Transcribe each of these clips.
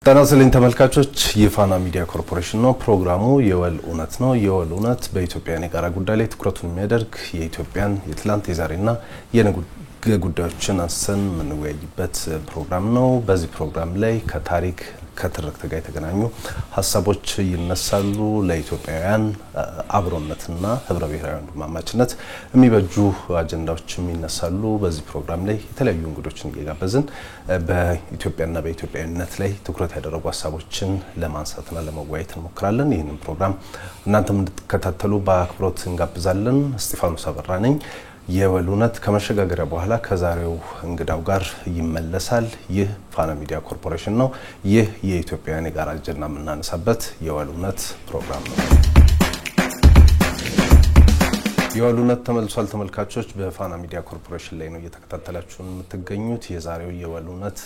ተናስልኝ ተመልካቾች የፋና ሚዲያ ኮርፖሬሽን ነው ፕሮግራሙ የወል ኡነት ነው የወል ኡነት በኢትዮጵያ የጋራ ጉዳይ ላይ ትኩረቱን የሚያደርግ የኢትዮጵያን የትላንት የዛሬና የነገ ጉዳዮችን አንስተን የምንወያይበት ፕሮግራም ነው በዚህ ፕሮግራም ላይ ከታሪክ ከትርክት ጋር የተገናኙ ሐሳቦች ይነሳሉ ለኢትዮጵያውያን አብሮነትና ህብረ ብሔራዊ ወንድማማችነት የሚበጁ አጀንዳዎችም ይነሳሉ በዚህ ፕሮግራም ላይ የተለያዩ እንግዶችን እየጋበዝን በኢትዮጵያና በኢትዮጵያዊነት ላይ ትኩረት ያደረጉ ሐሳቦችን ለማንሳትና ለመወያየት እንሞክራለን ይህንን ፕሮግራም እናንተም እንድትከታተሉ በአክብሮት እንጋብዛለን እስጢፋኖስ አበራ ነኝ የወል ኡነት ከመሸጋገሪያ በኋላ ከዛሬው እንግዳው ጋር ይመለሳል ይህ ፋና ሚዲያ ኮርፖሬሽን ነው ይህ የኢትዮጵያን የጋራ አጀንዳ የምናነሳበት የወል ኡነት ፕሮግራም ነው የወል ኡነት ተመልሷል ተመልካቾች በፋና ሚዲያ ኮርፖሬሽን ላይ ነው እየተከታተላችሁን የምትገኙት የዛሬው የወል ኡነት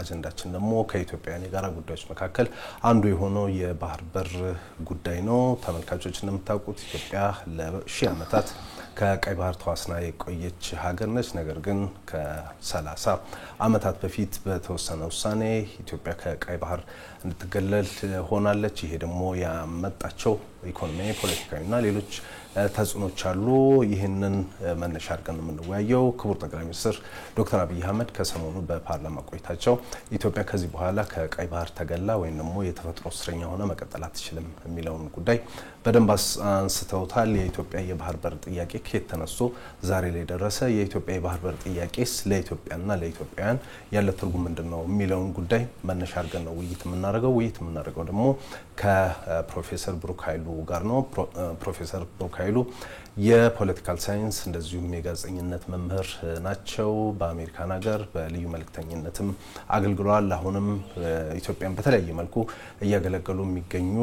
አጀንዳችን ደግሞ ከኢትዮጵያን የጋራ ጉዳዮች መካከል አንዱ የሆነው የባህር በር ጉዳይ ነው ተመልካቾች እንደምታውቁት ኢትዮጵያ ለሺህ ዓመታት ከቀይ ባህር ተዋስና የቆየች ሀገር ነች ነገር ግን ከ30 ዓመታት በፊት በተወሰነ ውሳኔ ኢትዮጵያ ከቀይ ባህር እንድትገለል ሆናለች ይሄ ደግሞ ያመጣቸው ኢኮኖሚያዊ ፖለቲካዊና ሌሎች ተጽዕኖች አሉ ይሄንን መነሻ አድርገን የምንወያየው ክቡር ጠቅላይ ሚኒስትር ዶክተር አብይ አህመድ ከሰሞኑ በፓርላማ ቆይታቸው ኢትዮጵያ ከዚህ በኋላ ከቀይ ባህር ተገላ ወይንም ደግሞ የተፈጥሮ እስረኛ ሆነ መቀጠል አትችልም የሚለውን ጉዳይ በደንብ አንስተውታል የኢትዮጵያ የባህር በር ጥያቄ ከየት ተነስቶ ዛሬ ላይ ደረሰ የኢትዮጵያ የባህር በር ጥያቄስ ለኢትዮጵያና ለኢትዮጵያውያን ያለ ትርጉም ምንድነው የሚለውን ጉዳይ መነሻ አድርገን ነው ውይይት የምናደርገው ደግሞ ከፕሮፌሰር ብሩክ ኃይሉ ጋር ነው ፕሮፌሰር ብሩክ ኃይሉ የፖለቲካል ሳይንስ እንደዚሁም የጋዜጠኝነት መምህር ናቸው በአሜሪካን ሀገር በልዩ መልእክተኝነትም አገልግለዋል አሁንም ኢትዮጵያን በተለያየ መልኩ እያገለገሉ የሚገኙ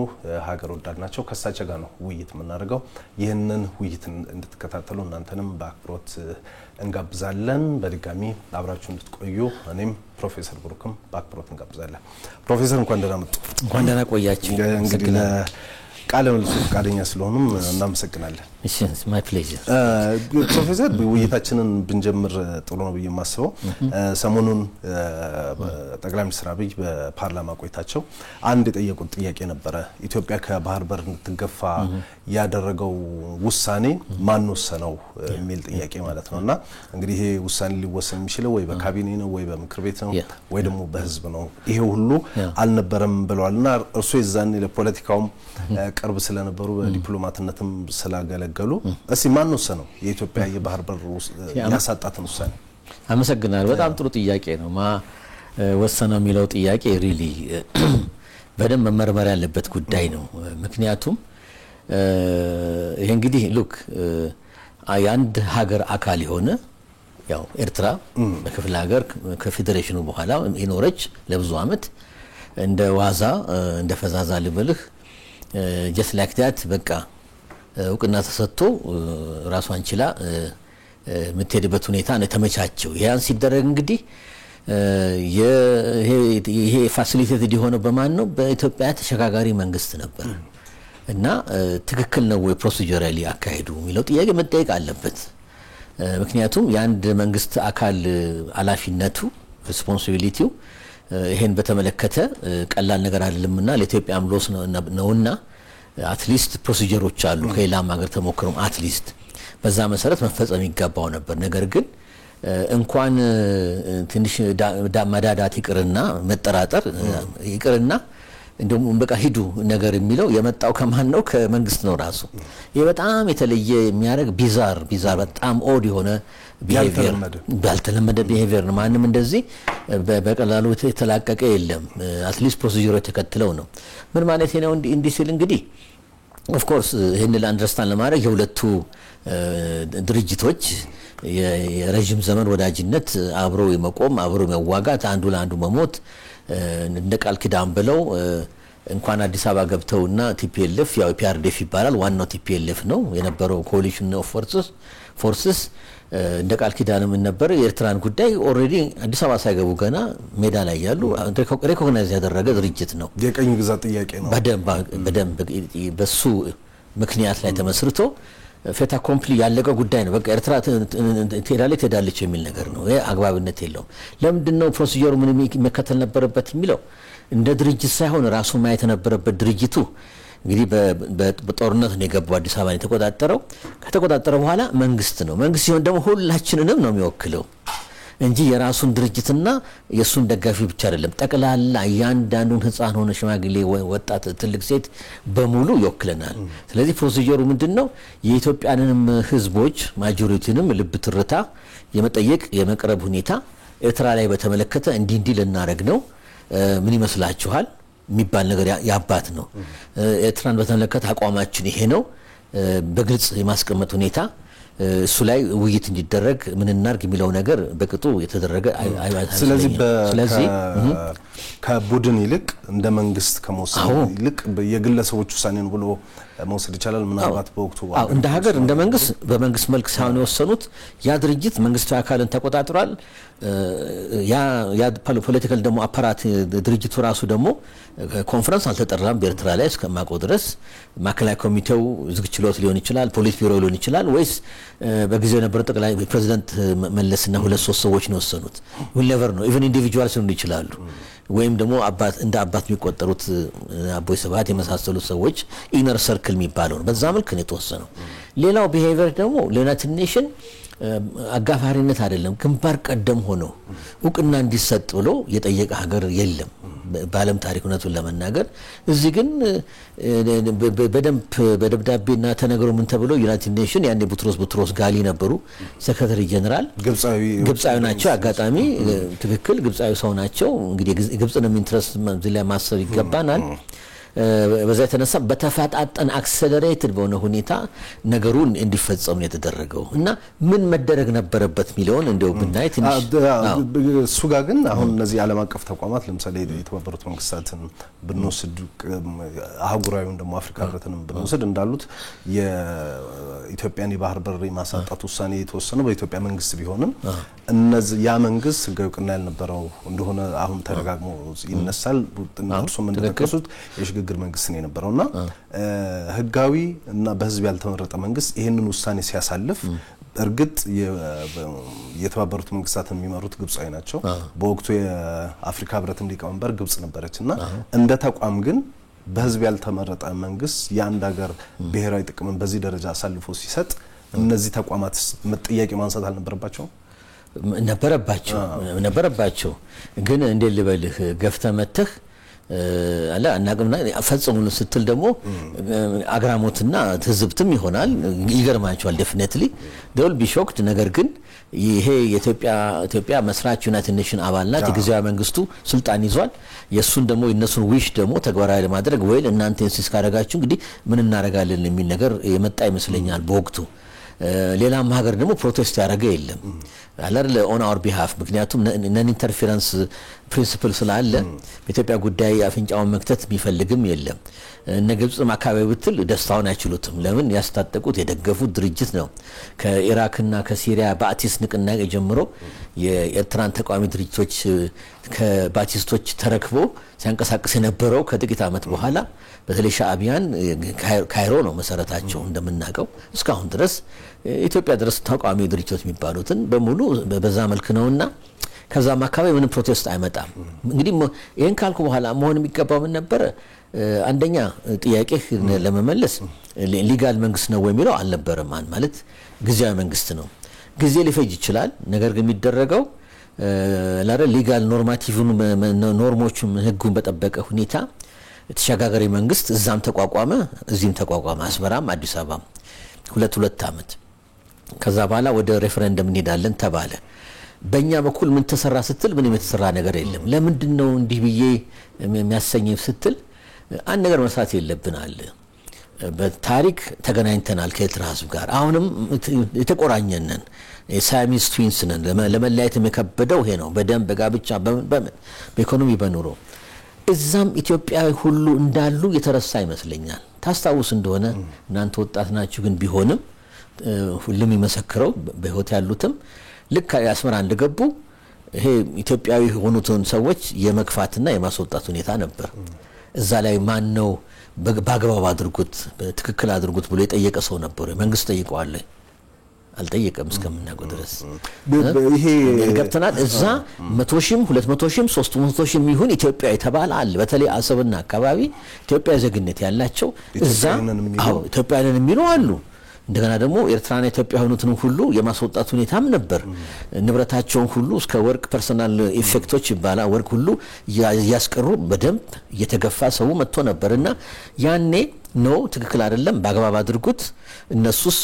ሀገር ወዳድ ናቸው ከሳቸው ጋር ነው ውይይት የምናደርገው ይሄንን ውይይት እንድትከታተሉ እናንተንም በአክብሮት እንጋብዛለን በድጋሚ አብራችሁ እንድትቆዩ እኔም ፕሮፌሰር ብሩክም በአክብሮት እንጋብዛለን ፕሮፌሰር እንኳን ደህና መጡ እንኳን ደህና ቆያችሁ እንግዲህ ቃለ መልሱ ፈቃደኛ ስለሆኑም እናመሰግናለን እሺ my pleasure ፕሮፌሰር ውይይታችንን ብንጀምር ጥሩ ነው ብዬ ማስበው ሰሞኑን ጠቅላይ ሚኒስትር አብይ በፓርላማ ቆይታቸው አንድ የጠየቁት ጥያቄ ነበር ኢትዮጵያ ከባህር በር እንድትገፋ ያደረገው ውሳኔ ማን ወሰነው የሚል ጥያቄ ማለት ነውና እንግዲህ ይሄ ውሳኔ ሊወሰን የሚችለው ወይ በካቢኔ ነው ወይ በምክር ቤት ነው ወይ ደግሞ በህዝብ ነው ይሄ ሁሉ አልነበረም ብለዋልና እርሱ የዛን ለፖለቲካውም ቅርብ ስለነበሩ በዲፕሎማትነትም ስላገለገሉ እስኪ ማን ወሰነው የኢትዮጵያ የባህር በር ያሳጣትን ውሳኔ አመሰግናለሁ በጣም ጥሩ ጥያቄ ነው ማ ወሰነው የሚለው ጥያቄ ሪሊ በደንብ መመርመር ያለበት ጉዳይ ነው ምክንያቱም ይሄ እንግዲህ ሉክ አንድ ሀገር አካል የሆነ ያው ኤርትራ በክፍለ ሀገር ከፌዴሬሽኑ በኋላ ይኖረች ለብዙ አመት እንደ ዋዛ እንደ ፈዛዛ ልበልህ just like that በቃ እውቅና ተሰጥቶ ራሷን ችላ ምትሄድበት ሁኔታ ነው ተመቻቸው ያን ሲደረግ እንግዲህ ይሄ ፋሲሊቴትድ የሆነው በማን ነው በኢትዮጵያ ተሸጋጋሪ መንግስት ነበር እና ትክክል ነው ወይ ፕሮሲጀራሊ አካሄዱ የሚለው ጥያቄ መጠየቅ አለበት ምክንያቱም የአንድ መንግስት አካል አላፊነቱ ሪስፖንሲቢሊቲው ይሄን በተመለከተ ቀላል ነገር አይደለምና ለኢትዮጵያም ሎስ ነውና አትሊስት ፕሮሲጀሮች አሉ ከሌላም ሀገር ተሞክሮም አትሊስት በዛ መሰረት መፈጸም ይገባው ነበር ነገር ግን እንኳን ትንሽ ማዳዳት ይቅርና መጠራጠር ይቅርና እንደውም በቃ ሂዱ ነገር የሚለው የመጣው ከማን ነው ከመንግስት ነው ራሱ ይሄ በጣም የተለየ የሚያረግ ቢዛር በጣም ኦድ የሆነ ቢሄቪየር ባልተለመደ ቢሄቪየር ነው ማንንም እንደዚህ በቀላሉ የተላቀቀ የለም አትሊስት ፕሮሲጀሮች ተከትለው ነው ምን ማለት ነው እንዲህ ሲል እንግዲህ ኦፍ ኮርስ ይሄንን አንደርስታንድ ለማድረግ የሁለቱ ድርጅቶች የረጅም ዘመን ወዳጅነት አብሮ የመቆም አብሮ የመዋጋት አንዱ ለአንዱ መሞት እንደ ቃል ኪዳን ብለው እንኳን አዲስ አበባ ገብተውና ቲፒኤልኤፍ ያው ፒአርዲኤፍ ይባላል ዋናው ቲፒኤልኤፍ ነው የነበረው ኮሊሽን ኦፍ ፎርስስ እንደ ቃል ኪዳንም ነበር የኤርትራን ጉዳይ ኦሬዲ አዲስ አበባ ሳይገቡ ገና ሜዳ ላይ ያሉ ሬኮግናይዝ ያደረገ ድርጅት ነው የቀኝ ግዛት ጥያቄ ነው በደንብ በሱ ምክንያት ላይ ተመስርቶ ፌታ ኮምፕሊ ያለቀ ጉዳይ ነው በቃ ኤርትራ ትሄዳለች የሚል ነገር ነው ይሄ አግባብነት የለውም ለምንድነው ፕሮሲጀሩ ምን መከተል ነበረበት የሚለው እንደ ድርጅት ሳይሆን ራሱ ማየት ነበረበት ድርጅቱ እንግዲህ በጦርነት ነው የገባው አዲስ አበባን ከተቆጣጠረ በኋላ መንግስት ሲሆን ደግሞ ሁላችንንም ነው የሚወክለው እንጂ የራሱን ድርጅትና የሱን ደጋፊ ብቻ አይደለም ጠቅላላ ያንዳንዱን ህፃን ሆነ ሽማግሌ ወጣት ትልቅ ሴት በሙሉ ይወክለናል ስለዚህ ፕሮሲጀሩ ምንድነው የኢትዮጵያንንም ህዝቦች ማጆሪቲንም ልብ ትርታ የመጠየቅ የመቅረብ ሁኔታ ኤርትራ ላይ በተመለከተ እንዲህ ልናረግ ነው ምን ይመስላችኋል የሚባል ነገር ያባት ነው ኤርትራን በተመለከተ አቋማችን ይሄ ነው በግልጽ የማስቀመጥ ሁኔታ እሱ ላይ ውይይት እንዲደረግ ምን እናርግ የሚለው ነገር በቅጡ የተደረገ ስለዚህ ከቡድን ይልቅ እንደ መንግስት ከመወሰን ይልቅ የግለሰቦች ውሳኔ ነው ብሎ መውሰድ ይችላል ምናልባት በወቅቱ እንደ ሀገር እንደ መንግስት በመንግስት መልክ ሳይሆን የወሰኑት ያ ድርጅት መንግስታዊ አካልን ተቆጣጥሯል ያ ፖለቲካል ደግሞ አፓራት ድርጅቱ ራሱ ደግሞ ኮንፈረንስ አልተጠራም በኤርትራ ላይ እስከማቆ ድረስ ማከላይ ኮሚቴው ዝግጅሎት ሊሆን ይችላል ፖሊስ ቢሮ ሊሆን ይችላል ወይስ በጊዜው የነበረው ጠቅላይ ፕሬዝዳንት መለስና ሁለት ሶስት ሰዎች ነው ወሰኑት ዊልነቨር ነው ኢቭን ኢንዲቪጁዋልስ ሊሆኑ ይችላሉ ወይም ደግሞ እንደ አባት የሚቆጠሩት አቦይ ስብሃት የመሳሰሉት ሰዎች ኢነር ሰርክል የሚባለው በዛ መልክ ነው የተወሰነው ሌላው ቢሄቪየር ደግሞ ለዩናይትድ ኔሽን አጋፋሪነት አይደለም ግንባር ቀደም ሆኖ እውቅና እንዲሰጥ ብሎ የጠየቀ ሀገር የለም በዓለም ታሪክነቱን ለመናገር እዚህ ግን በደብዳቤና ተነግሮ ምን ተብሎ ዩናይትድ ኔሽን ያኔ ቡትሮስ ጋሊ ነበሩ ሴክሬታሪ ጀነራል ግብጻዊ ናቸው አጋጣሚ ትክክል ግብጻዊ ሰው ናቸው እንግዲህ ግብጽንም ኢንትረስት ላይ ማሰብ ይገባናል በዛ የተነሳ በተፋጣጠን አክሰለሬትድ በሆነ ሁኔታ ነገሩን እንዲፈጸም የተደረገው እና ምን መደረግ ነበረበት ሚሊዮን እንደው ብናይ ትንሽ እሱ ጋር ግን አሁን እነዚህ ዓለም አቀፍ ተቋማት ለምሳሌ የተባበሩት መንግስታትን ብንወስድ አህጉራዊውን ደግሞ አፍሪካ ህብረትንም ብንወስድ እንዳሉት የኢትዮጵያን የባህር በር ማሳጣት ውሳኔ የተወሰነው በኢትዮጵያ መንግስት ቢሆንም እነዚህ ያ መንግስት ህጋዊ እውቅና ያልነበረው እንደሆነ አሁን ተደጋግሞ ይነሳል እርሱም እንደተከሱት የሽግግር መንግስት ነው የነበረውና ህጋዊ እና በህዝብ ያልተመረጠ መንግስት ይሄንን ውሳኔ ሲያሳልፍ እርግጥ የተባበሩት መንግስታትን የሚመሩት ግብጻዊ ናቸው በወቅቱ የአፍሪካ ህብረት ሊቀመንበር ግብጽ ነበረችና እንደ ተቋም ግን በህዝብ ያልተመረጠ መንግስት የአንድ ሀገር ብሔራዊ ጥቅምን በዚህ ደረጃ አሳልፎ ሲሰጥ እነዚህ ተቋማት ጥያቄ ማንሳት አልነበረባቸው ነበረባቸው ግን እንደ ልበልህ ገፍተመተህ አላ አናቅምና ፈጽሙን ስትል ደግሞ አግራሞትና ትዝብትም ይሆናል ይገርማቸዋል ዴፊኒትሊ ዶል ቢሾክድ ነገር ግን ይሄ የኢትዮጵያ መስራች ዩናይትድ ኔሽን አባልናት የጊዜያዊ መንግስቱ ስልጣን ይዟል የሱን ደግሞ የነሱን ዊሽ ደግሞ ተግባራዊ ለማድረግ ወይ እናንተ ኢንሲስ ካረጋችሁ እንግዲህ ምን እናረጋለን የሚል ነገር የመጣ ይመስለኛል በወቅቱ ሌላም ሀገር ደግሞ ፕሮቴስት ያደረገ የለም አላር ኦን አወር ቢሃፍ ምክንያቱም ነን ኢንተርፌረንስ ፕሪንሲፕል ስላለ በኢትዮጵያ ጉዳይ አፍንጫውን መክተት ቢፈልግም የለም ነገብጽም አካባቢ ብትል ደስታውን አይችሉትም ለምን ያስታጠቁት የደገፉት ድርጅት ነው ከኢራክና ከሲሪያ ባቲስ ንቅናቄ ጀምሮ የኤርትራን ተቋሚ ድርጅቶች ከባቲስቶች ተረክቦ ሲያንቀሳቅስ የነበረው ከጥቂት አመት በኋላ በተለይ ሻዕቢያን ካይሮ ነው መሰረታቸው እንደምናቀው እስካሁን ድረስ ኢትዮጵያ ድረስ ተቋሚ ድርጅቶች የሚባሉትን በሙሉ በዛ መልክ ነውና ከዛም አካባቢ ምንም ፕሮቴስት አይመጣም እንግዲህ ይሄን ካልኩ በኋላ መሆን የሚገባው ምን ነበር አንደኛ ጥያቄ ለመመለስ ሊጋል መንግስት ነው የሚለው አልነበረም ማለት ጊዜያዊ መንግስት ነው ጊዜ ሊፈጅ ይችላል ነገር ግን የሚደረገው ላረ ሊጋል ኖርማቲቭን ኖርሞቹን ህጉን በጠበቀ ሁኔታ ተሻጋጋሪ መንግስት እዛም ተቋቋመ እዚህም ተቋቋመ አስመራም አዲስ አበባም ሁለት አመት ከዛ በኋላ ወደ ሬፈረንደም እንሄዳለን ተባለ በእኛ በኩል ምን ተሰራ ስትል ምንም የተሰራ ነገር የለም ለምንድነው እንዲህ ብዬ የሚያሰኝ ስትል አንድ ነገር መስራት የለብናል በታሪክ ተገናኝተናል ከኤርትራ ህዝብ ጋር አሁንም የተቆራኘነን የሳሚስ ትዊንስ ነን ለመለያየት የከበደው ይሄ ነው በደም በጋብቻ በኢኮኖሚ በኑሮ እዛም ኢትዮጵያዊ ሁሉ እንዳሉ የተረሳ ይመስለኛል። ታስታውስ እንደሆነ እናንተ ወጣት ናችሁ ግን ቢሆንም ሁሉም ይመሰክረው በህይወት ያሉትም ልክ አስመራ እንደገቡ ይሄ ኢትዮጵያዊ የሆኑትን ሰዎች የመግፋትና የማስወጣት ሁኔታ ነበር። እዛ ላይ ማን ነው በአግባብ አድርጉት በትክክል አድርጉት ብሎ የጠየቀ ሰው ነበር? መንግስት ጠይቀዋል? አልጠየቀም እስከምናውቀው ድረስ። ይሄ ገብተናል። እዛ 100 ሺህም 200 ሺህም 300 ሺህም ይሁን ኢትዮጵያ የተባለ አለ። በተለይ አሰብና አካባቢ ኢትዮጵያ ዜግነት ያላቸው እዛ ኢትዮጵያውያን የሚሉ አሉ። እንደገና ደግሞ ኤርትራና ኢትዮጵያ ሆኑትን ሁሉ የማስወጣት ሁኔታም ነበር። ንብረታቸውን ሁሉ እስከ ወርቅ ፐርሰናል ኢፌክቶች ይባላል ወርቅ ሁሉ ያስቀሩ በደንብ እየተገፋ ሰው መጥቶ ነበርና ያኔ ነው ትክክል አይደለም በአግባብ አድርጉት እነሱስ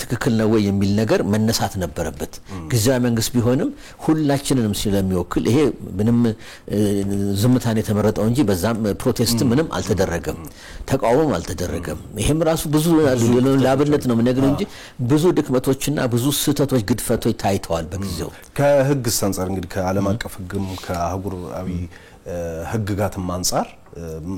ትክክል ነው ወይ የሚል ነገር መነሳት ነበረበት። ጊዜያዊ መንግስት ቢሆንም ሁላችንንም ስለሚወክል ይሄ ምንም ዝምታን የተመረጠው እንጂ በዛም ፕሮቴስት ምንም አልተደረገም፣ ተቃውሞም አልተደረገም። ይሄም ራሱ ብዙ ለአብነት ነው ነገር እንጂ ብዙ ድክመቶችና ብዙ ስህተቶች ግድፈቶች ታይተዋል በጊዜው። ከህግ አንፃር እንግዲህ ከዓለም አቀፍ ህግም ከአህጉራዊ ህግጋትም አንፃር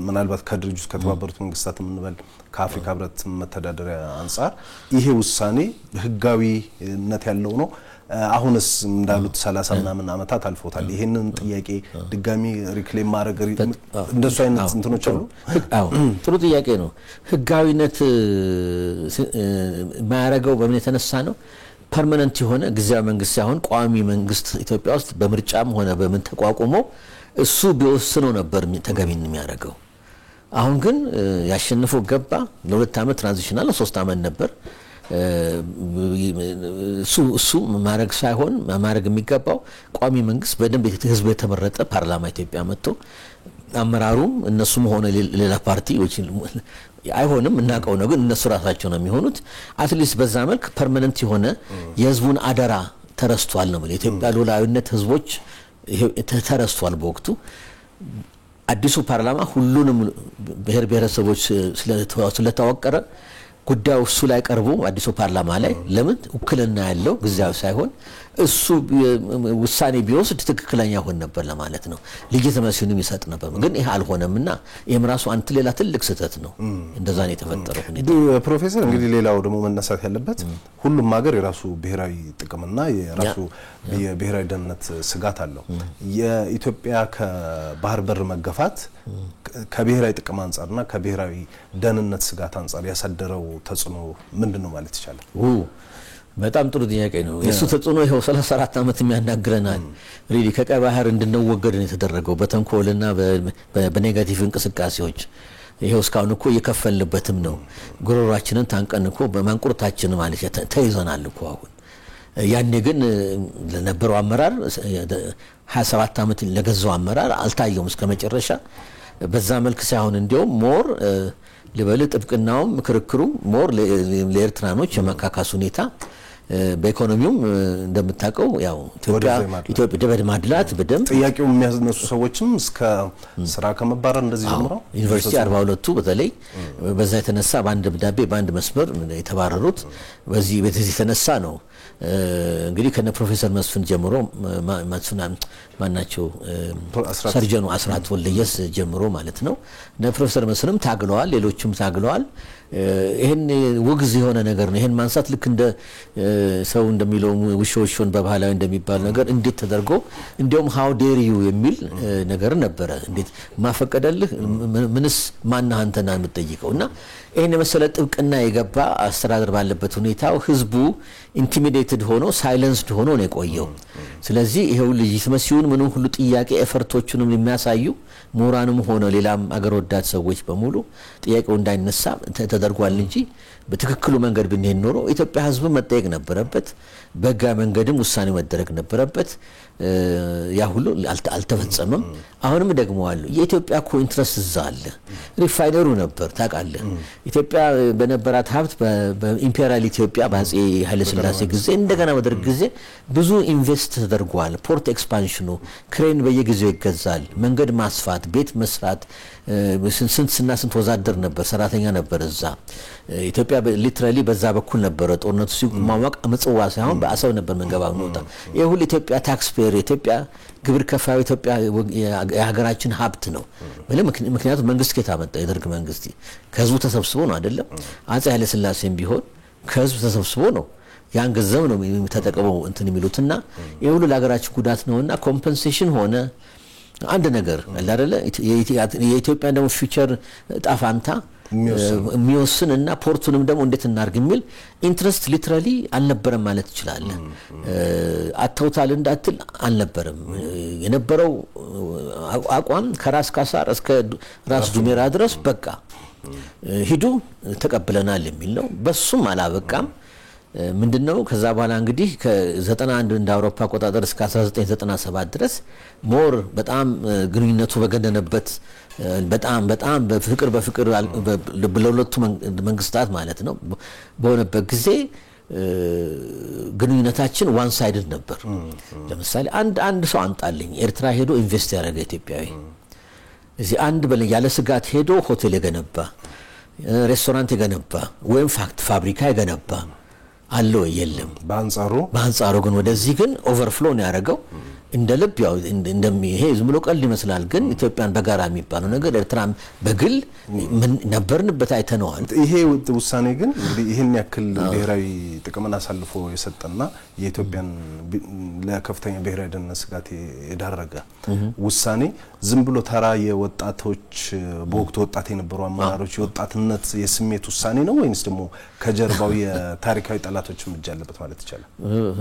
ምናልባት ከድርጅቱ ከተባበሩት መንግስታት እንበል ከአፍሪካ ህብረት መተዳደሪያ አንፃር ይሄ ውሳኔ ህጋዊነት ያለው ነው። አሁንስ እንዳሉት 30 ምናምን አመታት አልፎታል። ይሄንን ጥያቄ ድጋሚ ሪክሌም ማድረግ እንደሱ አይነት እንትኖች አሉ። አዎ ጥሩ ጥያቄ ነው። ህጋዊነት ማያረጋው በምን የተነሳ ነው? ፐርማነንት የሆነ ጊዜያዊ መንግስት ሳይሆን ቋሚ መንግስት ኢትዮጵያ ውስጥ በምርጫም ሆነ በምን ተቋቁሞ እሱ ቢወስነው ነበር ተገቢን የሚያደርገው። አሁን ግን ያሸነፈው ገባ ለ2 አመት ትራንዚሽናል 3 አመት ነበር። እሱ ማረግ ሳይሆን ማረግ የሚገባው ቋሚ መንግስት በደንብ ህዝብ የተመረጠ ፓርላማ ኢትዮጵያ መጥቶ አመራሩም እነሱም ሆነ ሌላ ፓርቲዎች አይሆንም እናቀው ነው ግን እነሱ ራሳቸው ነው የሚሆኑት። አትሊስት በዛ መልክ ፐርማነንት የሆነ የህዝቡን አደራ ተረስቷል ነው ማለት ኢትዮጵያ ሉዓላዊነት ህዝቦች ተረስቷል። በወቅቱ አዲሱ ፓርላማ ሁሉንም ብሔር ብሔረሰቦች ስለተዋቀረ ጉዳዩ እሱ ላይ ቀርቦ አዲሱ ፓርላማ ላይ ለምን ውክልና ያለው ጊዜያዊ ሳይሆን እሱ ውሳኔ ቢወስድ ትክክለኛ ሆነ ነበር ለማለት ነው። ለጅተመሲንም ይሰጥ ነበር ግን ይሄ አልሆነምና ይሄም ራሱ አንተ ሌላ ትልቅ ስህተት ነው። እንደዛ ነው የተፈጠረው ሁኔታ። ፕሮፌሰር እንግዲህ ሌላው ደግሞ መነሳት ያለበት ሁሉም ሀገር የራሱ ብሔራዊ ጥቅምና የራሱ የብሔራዊ ደህንነት ስጋት አለው። የኢትዮጵያ ከባህር በር መገፋት ከብሔራዊ ጥቅም አንፃርና ከብሔራዊ ደህንነት ስጋት አንፃር ያሳደረው ተጽዕኖ ምንድነው ማለት ይቻላል? በጣም ጥሩ ጥያቄ ነው። የሱ ተጽዕኖ ይሄው 34 አመት የሚያናግረናል። ሪሊ ከቀይ ባህር እንድንወገድ ነው የተደረገው በተንኮልና በኔጋቲቭ እንቅስቃሴዎች። ይሄው እስካሁን እኮ እየከፈልንበትም ነው። ጉሮሯችንን ታንቀን እኮ በማንቁርታችን ማለት ተይዘናል እኮ አሁን። ያኔ ግን ለነበረው አመራር 27 አመት ለገዛው አመራር አልታየውም እስከመጨረሻ። በዛ መልክ ሳይሆን እንዲያው ሞር ለበለ ጥብቅናውም ክርክሩም ሞር ለኤርትራኖች የማካካስ ሁኔታ በኢኮኖሚውም እንደምታውቀው ያው ኢትዮጵያ ደበድ ማድላት በደም ጥያቄው የሚያስነሱ ሰዎችም እስከ ስራ ከመባረር እንደዚህ ጀምረው ዩኒቨርሲቲ 42ቱ በተለይ በዛ የተነሳ በአንድ ደብዳቤ በአንድ መስመር የተባረሩት በዚህ የተነሳ ነው። እንግዲህ ከነ ፕሮፌሰር መስፍን ጀምሮ ማናቸው ሰርጀኑ አስራት ወልደየስ ጀምሮ ማለት ነው እና ፕሮፌሰር መስፍንም ታግለዋል፣ ሌሎችም ታግለዋል። ይሄን ውግዝ የሆነ ነገር ነው። ይሄን ማንሳት ልክ እንደ ሰው እንደሚለው ውሾውን በባህላዊ እንደሚባል ነገር እንዴት ተደርጎ እንዲያውም ሃው ዴር ዩ የሚል ነገር ነበረ። እንዴት ማፈቀደልህ ምንስ ማን አንተና የምትጠይቀውና ይሄን መሰለ ጥብቅና የገባ አስተዳደር ባለበት ሁኔታው ህዝቡ ኢንቲሚዴትድ ሆኖ ሳይለንስድ ሆኖ ነው የቆየው። ስለዚህ ይሄው ለጅትመሲውን ምንም ሁሉ ጥያቄ ኤፈርቶቹንም የሚያሳዩ ምሁራንም ሆነ ሌላም አገር ወዳድ ሰዎች በሙሉ ጥያቄው እንዳይነሳ ተደርጓል እንጂ በትክክሉ መንገድ ብንሄድ ኖሮ ኢትዮጵያ ህዝብ መጠየቅ ነበረበት፣ በጋ መንገድም ውሳኔ መደረግ ነበረበት። ያ ሁሉ አልተፈጸመም። አሁንም ደግሞ አለ የኢትዮጵያ ኮ ኢንትረስት እዛ አለ። ሪፋይነሩ ነበር ታውቃለህ። ኢትዮጵያ በነበራት ሀብት በኢምፔሪያል ኢትዮጵያ በአፄ ኃይለ ሥላሴ ጊዜ እንደገና በደርግ ጊዜ ብዙ ኢንቨስት ተደርጓል። ፖርት ኤክስፓንሽኑ ክሬን በየጊዜው ይገዛል። መንገድ ማስፋት፣ ቤት መስራት ስንት ወዛደር ነበር ሰራተኛ ነበር እዛ። ኢትዮጵያ ኢትዮጵያ ሊትራሊ በዛ በኩል ነበር ጦርነቱ ሲማማቅ ምጽዋ ሳይሆን በአሰብ ነበር መንገባው ነው። ይሄ ሁሉ ኢትዮጵያ ታክስ ፔየር ኢትዮጵያ ግብር ከፋዩ ኢትዮጵያ የሀገራችን ሀብት ነው። ምክንያቱም መንግስት ከታ መጣ የደርግ መንግስት ከህዝቡ ተሰብስቦ ነው አይደለም። አፄ ኃይለ ሥላሴም ቢሆን ከህዝቡ ተሰብስቦ ነው ያን ገንዘብ ነው ተጠቅመው እንትን የሚሉትና ይሄ ሁሉ ለሀገራችን ጉዳት ነውና ኮምፐንሴሽን ሆነ አንድ ነገር አለ አይደለ የኢትዮጵያ ደግሞ ፊውቸር ጣፋንታ የሚወስንና ፖርቱንም ደግሞ እንዴት እናርግ የሚል ኢንትረስት ሊትራሊ አልነበረም ማለት ይችላል። አተውታል እንዳትል አልነበረም የነበረው አቋም ከራስ ካሳር እስከ ራስ ዱሜራ ድረስ በቃ ሂዱ ተቀበለናል የሚል ነው። በሱም አላበቃም። ምንድነው ከዛ በኋላ እንግዲህ ከ91 እንደ አውሮፓ አቆጣጠር እስከ 1997 ድረስ ሞር በጣም ግንኙነቱ በገነነበት በጣም በፍቅር ለሁለቱ መንግስታት ማለት ነው በሆነበት ጊዜ ግንኙነታችን ዋን ሳይድድ ነበር። ለምሳሌ አንድ ሰው አንጣልኝ ኤርትራ ሄዶ ኢንቨስት ያደረገ ኢትዮጵያዊ እዚህ አንድ በለ ያለ ስጋት ሄዶ ሆቴል የገነባ ሬስቶራንት የገነባ ወይም ፋብሪካ የገነባ አለ የለም። በአንጻሩ ግን ወደዚህ ግን ኦቨርፍሎ ነው ያደረገው እንደ ልብ ያው እንደሚሄ ዝም ብሎ ቀልድ ይመስላል። ግን ኢትዮጵያን በጋራ የሚባለው ነገር ኤርትራም በግል ነበርንበት አይተነዋል። ይሄ ውሳኔ ግን እንግዲህ ይሄን ያክል ብሔራዊ ጥቅምን አሳልፎ የሰጠና የኢትዮጵያን ለከፍተኛ ብሔራዊ ደህንነት ስጋት የዳረገ ውሳኔ ዝም ብሎ ተራ የወጣቶች በወቅቱ ወጣት የነበሩ አመራሮች የወጣትነት የስሜት ውሳኔ ነው ወይስ ደግሞ ከጀርባው የታሪካዊ ጠላቶች እጅ አለበት ማለት ይቻላል?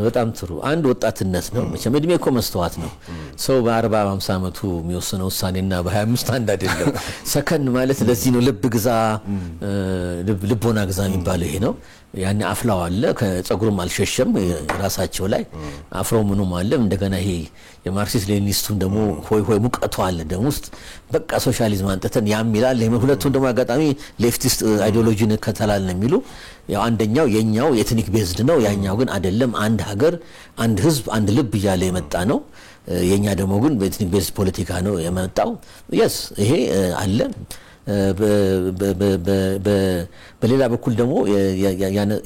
በጣም ጥሩ አንድ ወጣትነት ነው። መቼም እድሜ እኮ መስተዋት ነው። ሰው በ40 50 አመቱ የሚወስነው ውሳኔና በ25 አንድ አይደለም። ሰከን ማለት ለዚህ ነው ልብ ግዛ ልቦና ግዛ የሚባለው ይሄ ነው። ያኔ አፍላው አለ ከጸጉሩም አልሸሸም ራሳቸው ላይ አፍራው ምኑም አለ። እንደገና ይሄ የማርክሲስት ሌኒኒስቱን ደግሞ ሆይ ሙቀቱ አለ ደም ውስጥ በቃ ሶሻሊዝም አንተተን ያም ይላል። ሁለቱም ደግሞ አጋጣሚ ሌፍቲስት አይዲዮሎጂን ከተላል ነው የሚሉ ያው አንደኛው የኛው ኤትኒክ ቤዝድ ነው ያኛው ግን አይደለም አንድ ሀገር አንድ ህዝብ አንድ ልብ እያለ የመጣ ነው። የኛ ደግሞ ግን በኤትኒክ ቤዝድ ፖለቲካ ነው የመጣው። yes ይሄ አለ። በሌላ በኩል ደግሞ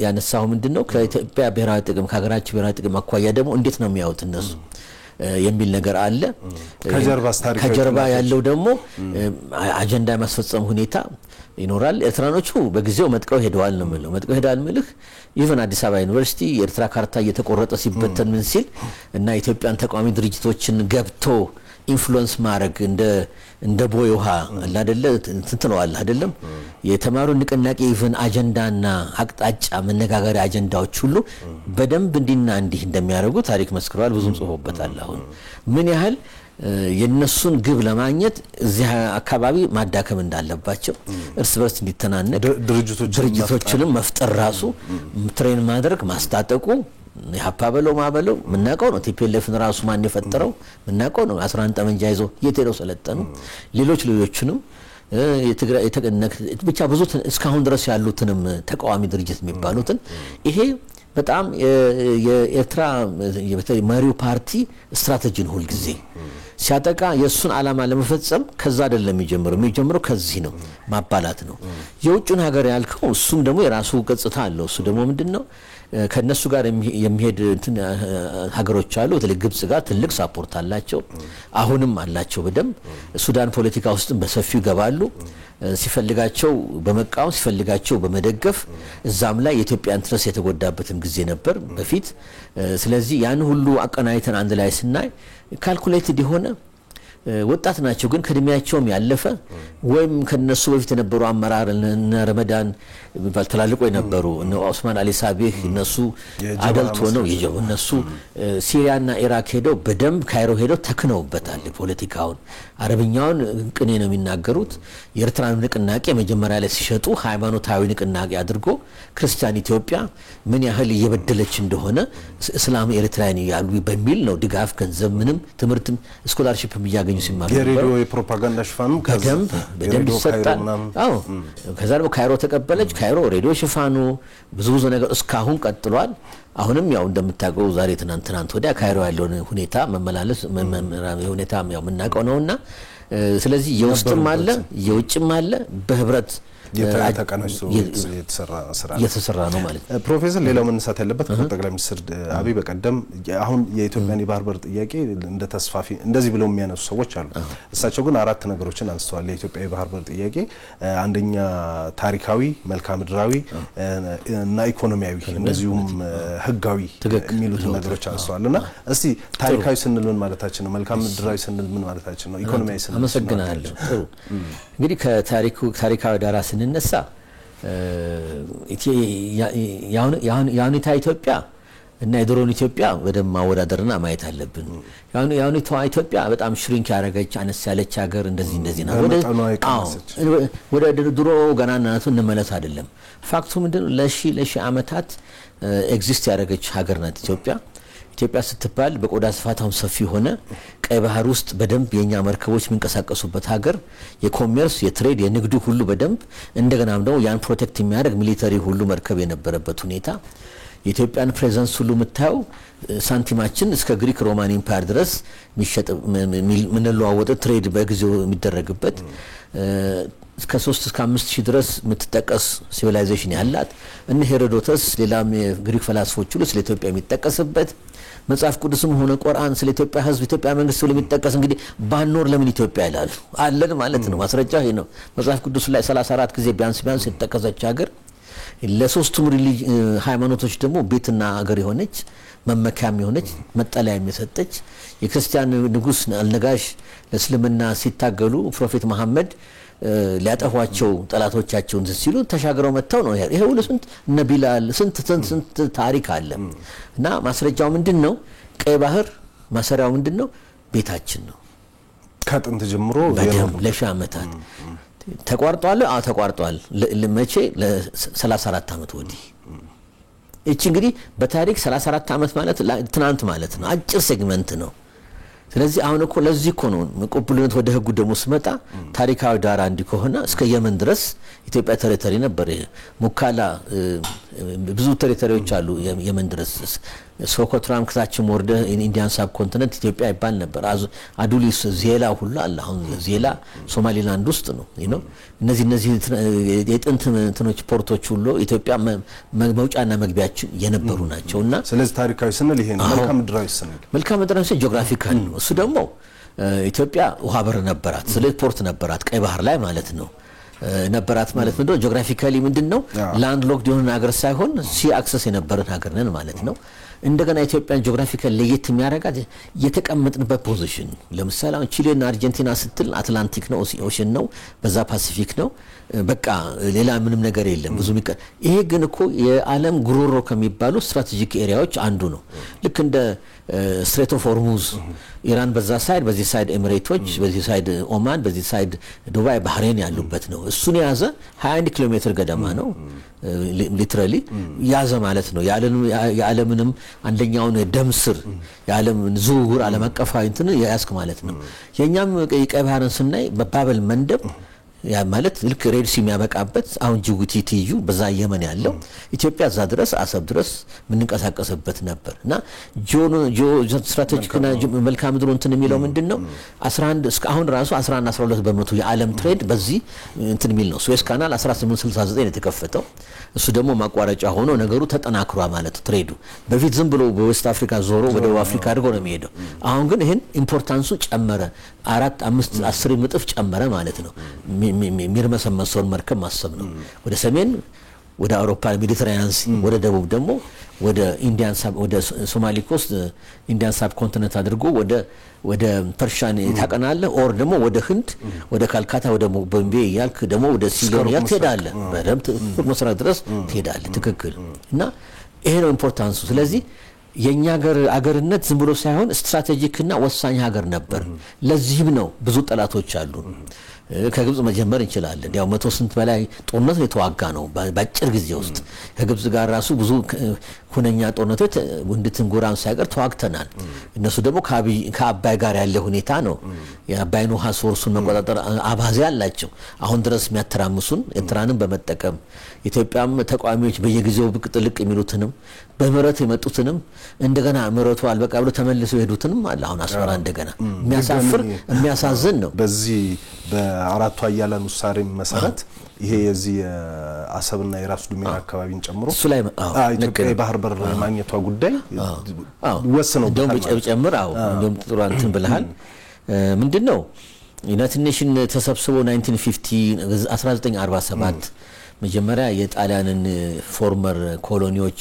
ያነሳው ምንድነው ከኢትዮጵያ ብሔራዊ ጥቅም ከሀገራችን ብሔራዊ ጥቅም አኳያ ደግሞ እንዴት ነው የሚያዩት እነሱ የሚል ነገር አለ። ከጀርባ ያለው ደግሞ አጀንዳ ማስፈጸም ሁኔታ ይኖራል። ኤርትራኖቹ በጊዜው መጥቀው ሄደዋል ነው ማለት መጥቀው ሄዳል ማለት ኢቭን አዲስ አበባ ዩኒቨርሲቲ የኤርትራ ካርታ እየተቆረጠ ሲበተን ምን ሲል እና ኢትዮጵያን ተቋሚ ድርጅቶችን ገብቶ ኢንፍሉዌንስ ማድረግ እንደ ቦይ ውሃ አይደለ እንትነዋል አይደለም የተማሩ ንቅናቄ ኢቭን አጀንዳና አቅጣጫ መነጋገሪያ አጀንዳዎች ሁሉ በደንብ እንዲና እንዲህ እንደሚያደርጉ ታሪክ መስክሯል። ብዙም ጽፎበታል። አሁን ምን ያህል የነሱን ግብ ለማግኘት እዚህ አካባቢ ማዳከም እንዳለባቸው እርስ በርስ እንዲተናነቅ ድርጅቶችንም መፍጠር ራሱ ትሬን ማድረግ ማስታጠቁ ያፓበለው ማበለው ምናቀው ነው። ቲፒኤልኤፍን ራሱ ማን የፈጠረው ምናቀው ነው። 11 ጠመንጃ ይዞ የቴለው ሰለጠኑ ሌሎችንም የትግራይ የተቀነቀ ብቻ ብዙ እስካሁን ድረስ ያሉትንም ተቃዋሚ ድርጅት የሚባሉትን ይሄ በጣም የኤርትራ መሪው ፓርቲ ስትራቴጂን ሁሉ ጊዜ ሲያጠቃ የሱን ዓላማ ለመፈጸም ከዛ አይደለም የሚጀምረው ከዚህ ነው ማባላት ነው። የውጭን ሀገር ያልከው እሱም ደግሞ የራሱ ገጽታ አለው። እሱ ደግሞ ምንድነው ከነሱ ጋር የሚሄድ ሀገሮች አሉ። በተለይ ግብጽ ጋር ትልቅ ሳፖርት አላቸው አሁንም አላቸው በደም ሱዳን ፖለቲካ ውስጥ በሰፊው ገባሉ። ሲፈልጋቸው በመቃወም ሲፈልጋቸው በመደገፍ እዛም ላይ የኢትዮጵያ ኢንትረስት የተጎዳበትም ጊዜ ነበር በፊት። ስለዚህ ያን ሁሉ አቀናይተን አንድ ላይ ስናይ ካልኩሌትድ የሆነ ወጣት ናቸው ግን ከድሚያቸውም ያለፈ ወይም ከነሱ በፊት የነበሩ አመራር እነ ረመዳን ባልተላልቆ የነበሩ እነ ኦስማን አሊ ሳቢህ እነሱ አደልቶ ነው የጀው እነሱ ሲሪያና ኢራቅ ሄደው በደንብ ካይሮ ሄደው ተክነውበታል። ፖለቲካውን አረብኛውን ቅኔ ነው የሚናገሩት። የኤርትራን ንቅናቄ መጀመሪያ ላይ ሲሸጡ ሃይማኖታዊ ንቅናቄ አድርጎ ክርስቲያን ኢትዮጵያ ምን ያህል እየበደለች እንደሆነ እስላም ኤርትራን ያሉ በሚል ነው ድጋፍ ገንዘብ ምንም ትምርትም ስኮላርሺፕ የሚያገኙ ሲማሩ የሬዲዮ የፕሮፓጋንዳ ሽፋኑ በደንብ ይሰጣል። ከዛ ደግሞ ካይሮ ተቀበለች። ካይሮ ሬዲዮ ሽፋኑ ብዙ ነገር እስካሁን ቀጥሏል። አሁንም ያው እንደምታውቀው ዛሬ ትናንት ወዲያ ካይሮ ያለውን ሁኔታ መመላለስ ሁኔታ ያው ምናቀው ነውና ስለዚህ የውስጥም አለ የውጭም አለ በህብረት የተቀናጅቶ የተሰራ ነው ማለት ነው። ፕሮፌሰር ሌላው መነሳት ያለበት ጠቅላይ ሚኒስትር አብይ በቀደም አሁን የኢትዮጵያን የባህር በር ጥያቄ እንደ ተስፋፊ እንደዚህ ብለው የሚያነሱ ሰዎች አሉ። እሳቸው ግን አራት ነገሮችን አንስተዋል። የኢትዮጵያ የባህር በር ጥያቄ አንደኛ ታሪካዊ፣ መልክዓ ምድራዊ እና ኢኮኖሚያዊ እንደዚሁም ህጋዊ የሚሉት ነገሮች አንስተዋልና እስቲ ታሪካዊ ስንል ምን ማለታችን ነው? መልክዓ ምድራዊ ስንል ምን ማለታችን ነው? ኢኮኖሚያዊ ስንል አመሰግናለሁ። ጥሩ እንግዲህ ከታሪካዊ ዳራ ስንነሳ የአሁኒቷ ኢትዮጵያ እና የድሮን ኢትዮጵያ በደንብ ማወዳደርና ማየት አለብን። የአሁኒቷ ኢትዮጵያ በጣም ሽሪንክ ያደረገች አነስ ያለች ሀገር እንደዚህ ነው። ወደ ድሮ ገናናቱ እንመለስ አይደለም። ፋክቱ ምንድነው? ለሺ ዓመታት ኤግዚስት ያደረገች ሀገር ናት ኢትዮጵያ። ኢትዮጵያ ስትባል በቆዳ ስፋታም ሰፊ ሆነ ቀይ ባህር ውስጥ በደንብ የኛ መርከቦች የሚንቀሳቀሱበት ሀገር፣ የኮሜርስ የትሬድ የንግዱ ሁሉ በደንብ እንደገናም ደግሞ ያን ፕሮቴክት የሚያደርግ ሚሊተሪ ሁሉ መርከብ የነበረበት ሁኔታ የኢትዮጵያን ፕሬዘንስ ሁሉ የምታየው ሳንቲማችን እስከ ግሪክ ሮማን ኢምፓየር ድረስ የሚሸጥ ምንለዋወጥ ትሬድ በጊዜው የሚደረግበት እስከ 3 እስከ 5 ሺህ ድረስ የምትጠቀስ ሲቪላይዜሽን ያላት እነ ሄሮዶተስ ሌላም የግሪክ ፈላስፎች ሁሉ ስለ ኢትዮጵያ የሚጠቀስበት መጽሐፍ ቅዱስም ሆነ ቁርአን ስለ ኢትዮጵያ ህዝብ ኢትዮጵያ መንግስት ሁሉ የሚጠቀስ እንግዲህ ባኖር ለምን ኢትዮጵያ ይላሉ አለን ማለት ነው። ማስረጃው ይሄ ነው። መጽሐፍ ቅዱስ ላይ 34 ጊዜ ቢያንስ የተጠቀሰች ሀገር ለሶስቱም ሃይማኖቶች ደግሞ ቤትና ሀገር የሆነች መመካም የሆነች መጠለያ የሚሰጠች የክርስቲያን ንጉስ አልነጋሽ ለእስልምና ሲታገሉ ፕሮፌት መሐመድ ሊያጠፏቸው ጠላቶቻቸውን ሲሉ ተሻግረው መተው ነው። ይሄ ሁሉ ስንት ነቢላል ስንት ታሪክ አለ እና ማስረጃው ምንድነው? ቀይ ባህር ማሰሪያው ምንድነው? ቤታችን ነው። ከጥንት ጀምሮ ለሺ ዓመታት ተቋርጧል። ተቋርጧል። ለመቼ? ለ34 ዓመት ወዲህ። እቺ እንግዲህ በታሪክ 34 ዓመት ማለት ትናንት ማለት ነው። አጭር ሴግመንት ነው። ስለዚህ አሁን እኮ ለዚህ እኮ ነው መቆብሉነት ወደ ህጉ ደግሞ ስመጣ ታሪካዊ ዳራ እንዲሆነ እስከ የመን ድረስ ኢትዮጵያ ቴሪቶሪ ነበር። ሙካላ ብዙ ቴሪቶሪዎች አሉ የመን ድረስ። ሶኮትራም ከታችም ወርደ ኢንዲያን ሳብ ኮንቲኔንት ኢትዮጵያ ይባል ነበር። አዱሊስ ዜላ ሁሉ አለ። አሁን ዜላ ሶማሊላንድ ውስጥ ነው ነው። እነዚህ የጥንት እንትኖች ፖርቶች ሁሉ ኢትዮጵያ መውጫና መግቢያችን የነበሩ ናቸውና ስለዚህ ታሪካዊ ስንል ይሄ ነው። መልክዓ ምድራዊ ስንል ጂኦግራፊካል ነው። እሱ ደግሞ ኢትዮጵያ ውሃ በር ነበራት። ስለዚህ ፖርት ነበራት ቀይ ባህር ላይ ማለት ነው። ነበራት ማለት ምንድነው? ጂኦግራፊካሊ ምንድነው? ላንድ ሎክድ የሆነ ሀገር ሳይሆን ሲ አክሰስ የነበረን ሀገር ነን ማለት ነው። እንደገና ኢትዮጵያን ጂኦግራፊካሊ ለየት የሚያደርጋት የተቀመጥንበት ፖዚሽን። ለምሳሌ አሁን ቺሊና አርጀንቲና ስትል አትላንቲክ ነው ኦሽን ነው፣ በዛ ፓሲፊክ ነው። በቃ ሌላ ምንም ነገር የለም ብዙ ይሄ ግን እኮ የዓለም ጉሮሮ ከሚባሉ ስትራቴጂክ ኤሪያዎች አንዱ ነው። ልክ እንደ ስትሬት ኦፍ ሆርሙዝ ኢራን በዛ ሳይድ፣ በዚህ ሳይድ ኤሚሬቶች፣ በዚህ ሳይድ ኦማን፣ በዚህ ሳይድ ዱባይ ባህሬን ያሉበት ነው። እሱን የያዘ 21 ኪሎ ሜትር ገደማ ነው ሊትራሊ ያዘ ማለት ነው። የዓለምንም አንደኛውን ደም ስር የዓለም ዝውውር ዓለም አቀፋዊ እንትን ያስክ ማለት ነው። የኛም ቀይ ባህርን ስናይ በባበል መንደብ ያ ማለት ልክ ሬድ ሲ የሚያበቃበት አሁን ጅቡቲ ትይዩ በዛ የመን ያለው ኢትዮጵያ እዛ ድረስ አሰብ ድረስ ምንንቀሳቀስበት ነበርና ጂኦ ስትራቴጂክና መልክዓ ምድሩ እንትን የሚለው ምንድነው? 11 እስከ አሁን ራሱ 11-12% የዓለም ትሬድ በዚህ እንትን የሚል ነው። ስዌዝ ካናል 1869 የተከፈተው እሱ ደግሞ ማቋረጫ ሆኖ ነገሩ ተጠናክሯ ማለት ትሬዱ በፊት ዝም ብሎ በዌስት አፍሪካ ዞሮ ወደ ደቡብ አፍሪካ አድርጎ ነው የሚሄደው። አሁን ግን ይሄን ኢምፖርታንሱ ጨመረ 4-5-10 እጥፍ ጨመረ ማለት ነው። የሚርመሰመሰውን መርከብ ማሰብ ነው። ወደ ሰሜን ወደ አውሮፓ ሜዲተራኒያን ሲ፣ ወደ ደቡብ ደግሞ ወደ ኢንዲያን ሳብ ወደ ሶማሊ ኮስት ኢንዲያን ሳብ ኮንቲኔንት አድርጎ ወደ ፐርሺያን ታቀናለ ኦር ደግሞ ወደ ህንድ ወደ ካልካታ ወደ ቦምቤ ያልክ ደግሞ ወደ ሲሎን ያልክ ትሄዳለህ። በደምብ መስራት ድረስ ትሄዳለህ። ትክክል። እና ይሄ ነው ኢምፖርታንሱ። ስለዚህ የኛ አገርነት ዝም ብሎ ሳይሆን ስትራቴጂክና ወሳኝ ሀገር ነበር። ለዚህም ነው ብዙ ጠላቶች አሉ። ከግብጽ መጀመር እንችላለን። ያው 100 ስንት በላይ ጦርነት የተዋጋ ነው በአጭር ጊዜ ውስጥ። ከግብጽ ጋር ራሱ ብዙ ሁነኛ ጦርነቶች ወንድትን ጎራን ሳይቀር ተዋግተናል። እነሱ ደግሞ ከአባይ ጋር ያለ ሁኔታ ነው። የአባይን ውሃ ሶርሱን መቆጣጠር አባዜ አላቸው። አሁን ድረስ የሚያተራምሱን ኤርትራንን በመጠቀም ኢትዮጵያም ተቋሚዎች በየጊዜው ብቅ ጥልቅ የሚሉትንም በመረት የመጡትንም እንደገና መረቱ አልበቃ ብሎ ተመልሰው ሄዱትንም አለ። አሁን አስፈራ እንደገና የሚያሳፍር የሚያሳዝን ነው። በዚህ በአራቱ አያላን ውሳኔ መሰረት ይሄ የዚህ አሰብና የራስ ዱሜራ አካባቢን ጨምሮ እሱ ላይ ኢትዮጵያ የባህር በር ማግኘቷ ጉዳይ ወስነው ጨምር እንደውም ጥሩ እንትን ብለሃል ምንድነው ዩናይትድ ኔሽን ተሰብስቦ 1947 መጀመሪያ የጣሊያንን ፎርመር ኮሎኒዎች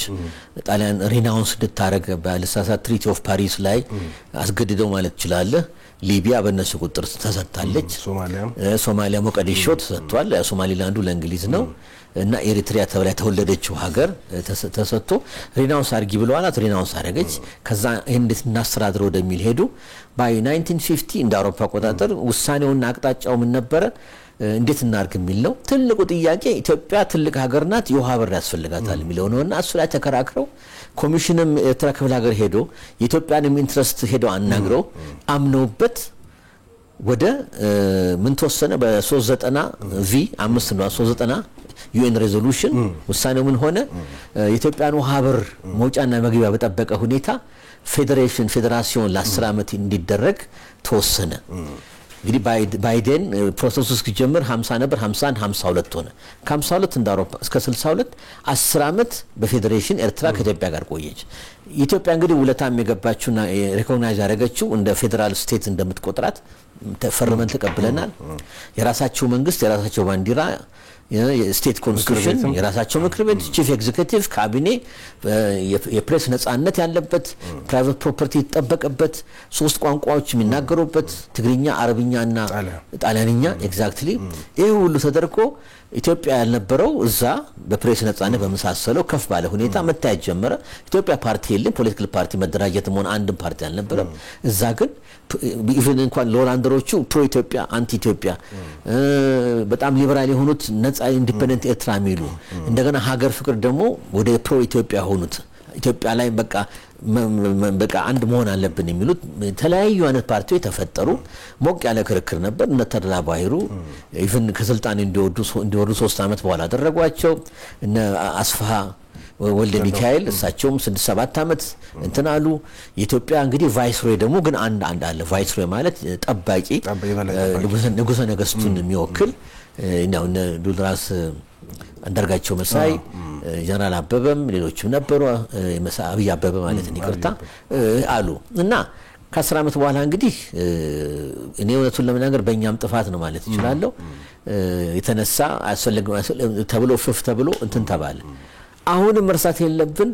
ጣሊያን ሪናውንስ እንድታረግ በአልሳሳት ትሪቲ ኦፍ ፓሪስ ላይ አስገድደው ማለት ይችላል ሊቢያ በእነሱ ቁጥጥር ተሰጥታለች ሶማሊያ ሞቃዲሾ ተሰጥቷል ሶማሊላንዱ ለእንግሊዝ ነው እና ኤሪትሪያ ተብላ ተወለደችው ሀገር ተሰጥቶ ሪናውንስ አርጊ ብለዋላት ሪናውንስ አረገች ከዛ እንዴት እናስተዳድረው ወደሚል ሄዱ ባይ 1950 እንደ አውሮፓ አቆጣጠር ውሳኔውና አቅጣጫው ምን ነበር እንዴት እናርግ የሚል ነው ትልቁ ጥያቄ ኢትዮጵያ ትልቅ ሀገር ናት የውሃ በር ያስፈልጋታል የሚለው ነውና እሱ ላይ ተከራክረው ኮሚሽንም ኤርትራ ክፍለ ሀገር ሄዶ የኢትዮጵያንም ኢንትረስት ሄዶ አናግረው አምነውበት ወደ ምን ተወሰነ በ390 ቪ 5 ነው 390 ዩኤን ሬዞሉሽን ውሳኔው ምን ሆነ የኢትዮጵያን ውሃ በር መውጫና መግቢያ በተጠበቀ ሁኔታ ፌዴሬሽን ለ10 አመት እንዲደረግ ተወሰነ እንግዲህ ባይደን ፕሮሰሱ እስኪጀምር 50 ነበር 50 52 ሆነ ከ52 እንደ አውሮፓ እስከ 62 10 አመት በፌዴሬሽን ኤርትራ ከኢትዮጵያ ጋር ቆየች ኢትዮጵያ እንግዲህ ውለታም የገባችውና ሪኮግናይዝ ያደረገችው እንደ ፌደራል ስቴት እንደምትቆጥራት ተፈርመን ተቀብለናል የራሳቸው መንግስት የራሳቸው ባንዲራ የስቴት ኮንስቲቱሽን የራሳቸው ምክር ቤት ቺፍ ኤግዜኪቲቭ ካቢኔ የፕሬስ ነጻነት ያለበት ፕራይቬት ፕሮፐርቲ የተጠበቀበት ሶስት ቋንቋዎች የሚናገሩበት ትግርኛ አረብኛና ጣሊያንኛ ኤግዛክትሊ ይሄ ሁሉ ተደርጎ ኢትዮጵያ ያልነበረው እዛ በፕሬስ ነጻነት በመሳሰለው ከፍ ባለ ሁኔታ መታየት ጀመረ ኢትዮጵያ ፓርቲ የለም ፖለቲካል ፓርቲ መደራጀትም ሆነ አንድ ፓርቲ አልነበረም እዛ ግን ኢቭን እንኳን ሎራንደሮቹ ፕሮ ኢትዮጵያ አንቲ ኢትዮጵያ በጣም ሊበራል የሆኑት ነጻ ኢንዲፔንደንት ኤርትራ ሚሉ እንደገና ሀገር ፍቅር ደግሞ ወደ ፕሮ ኢትዮጵያ ሆኑት ኢትዮጵያ ላይ በቃ አንድ መሆን አለብን የሚሉት ተለያዩ አይነት ፓርቲዎች ተፈጠሩ ሞቅ ያለ ክርክር ነበር እነ ተድላ ባይሩ ኢቭን ከስልጣን እንዲወርዱ 3 አመት በኋላ አደረጓቸው እነ አስፋሃ ወልደ ሚካኤል እሳቸውም 6-7 አመት እንትናሉ የኢትዮጵያ እንግዲህ ቫይስሮይ ደግሞ ግን አንድ አለ ቫይስሮይ ማለት ጠባቂ ንጉሰ ነገስቱን የሚወክል ነው ዱልራስ አንደርጋቸው መሳይ ጀነራል አበበም ሌሎችም ነበሩ አብይ አበበ ማለት ነው ይቅርታ አሉ እና ከ10 አመት በኋላ እንግዲህ እኔ እውነቱን ለመናገር በእኛም ጥፋት ነው ማለት ይችላል የተነሳ አስፈልገው ተብሎ ፍፍ ተብሎ እንትን ተባለ አሁንም መርሳት የለብን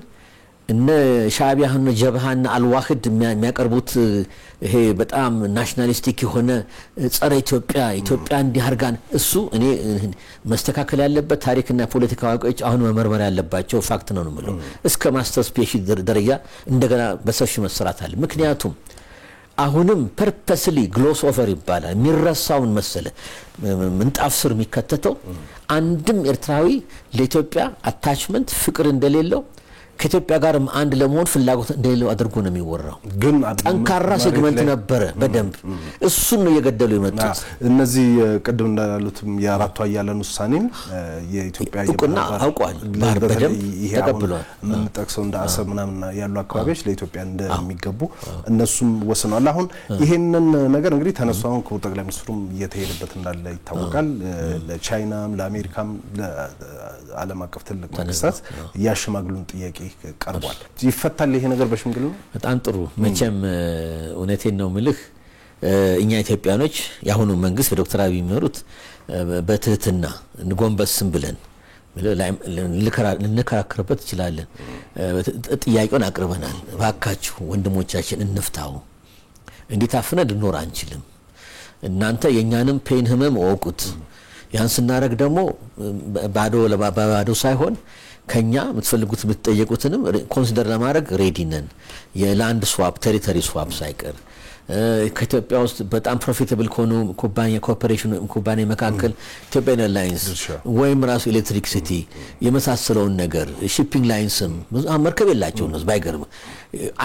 እነ ሻዕቢያና ጀብሃና አልዋህድ የሚያቀርቡት ይሄ በጣም ናሽናሊስቲክ የሆነ ጸረ ኢትዮጵያ እንዲያርጋን እሱ እኔ መስተካከል ያለበት ታሪክና ፖለቲካ አዋቂዎች አሁን መመርመር ያለባቸው ፋክት ነው ማለት እስከ ማስተርስ ፒኤችዲ ደረጃ እንደገና በሰፊ መስራት አለ ምክንያቱም አሁንም ፐርፐስሊ ግሎስ ኦቨር ይባላል የሚረሳውን መሰለ ምንጣፍ ስር የሚከተተው አንድም ኤርትራዊ ለኢትዮጵያ አታችመንት ፍቅር እንደሌለው ከኢትዮጵያ ጋርም አንድ ለመሆን ፍላጎት እንደሌለው አድርጎ ነው የሚወራው ግን ጠንካራ ሴግመንት ነበረ በደንብ እሱን ነው የገደሉ የመጡት እነዚህ ቅድም እንዳሉትም የአራቱ አያለን ውሳኔም የኢትዮጵያ ይቁና አውቋል በደንብ ተቀብሏል ምን ጠቅሰው እንደ አሰብ ምናምን ያሉ አካባቢዎች ለኢትዮጵያ እንደሚገቡ እነሱም ወስነዋል አሁን ይሄንን ነገር እንግዲህ ተነሳውን ከጠቅላይ ሚኒስትሩም እየተሄደበት እንዳለ ይታወቃል ለቻይናም ለአሜሪካም ለዓለም አቀፍ ትልቅ መንግስታት ያሽማግሉን ጥያቄ ቀርቧል ይፈታል ይሄ ነገር በሽምግልና በጣም ጥሩ መቼም እውነቴን ነው ምልህ እኛ ኢትዮጵያኖች ያሁኑ መንግስት በዶክተር አብይ የሚመሩት በትህትና እንጎንበስም ብለን ልንከራከርበት ይችላል ጥያቄውን አቅርበናል ባካችሁ ወንድሞቻችን እንፍታው እንዴት አፍነን ልንኖር አንችልም እናንተ የኛንም ፔን ህመም ወቁት ያን ስናረግ ደግሞ ባዶ ሳይሆን ከኛ ምትፈልጉት ምትጠየቁትንም ኮንሲደር ለማድረግ ሬዲ ነን የላንድ ስዋፕ ቴሪቶሪ ስዋፕ ሳይቀር ከኢትዮጵያ ውስጥ በጣም ፕሮፊታብል ኮኑ ኩባንያ መካከል ኢትዮጵያን ኤርላይንስ ወይም ራሱ ኤሌክትሪክ ሲቲ የመሳሰለውን ነገር ሺፒንግ ላይንስም መርከብ የላቸው ነው ባይገርም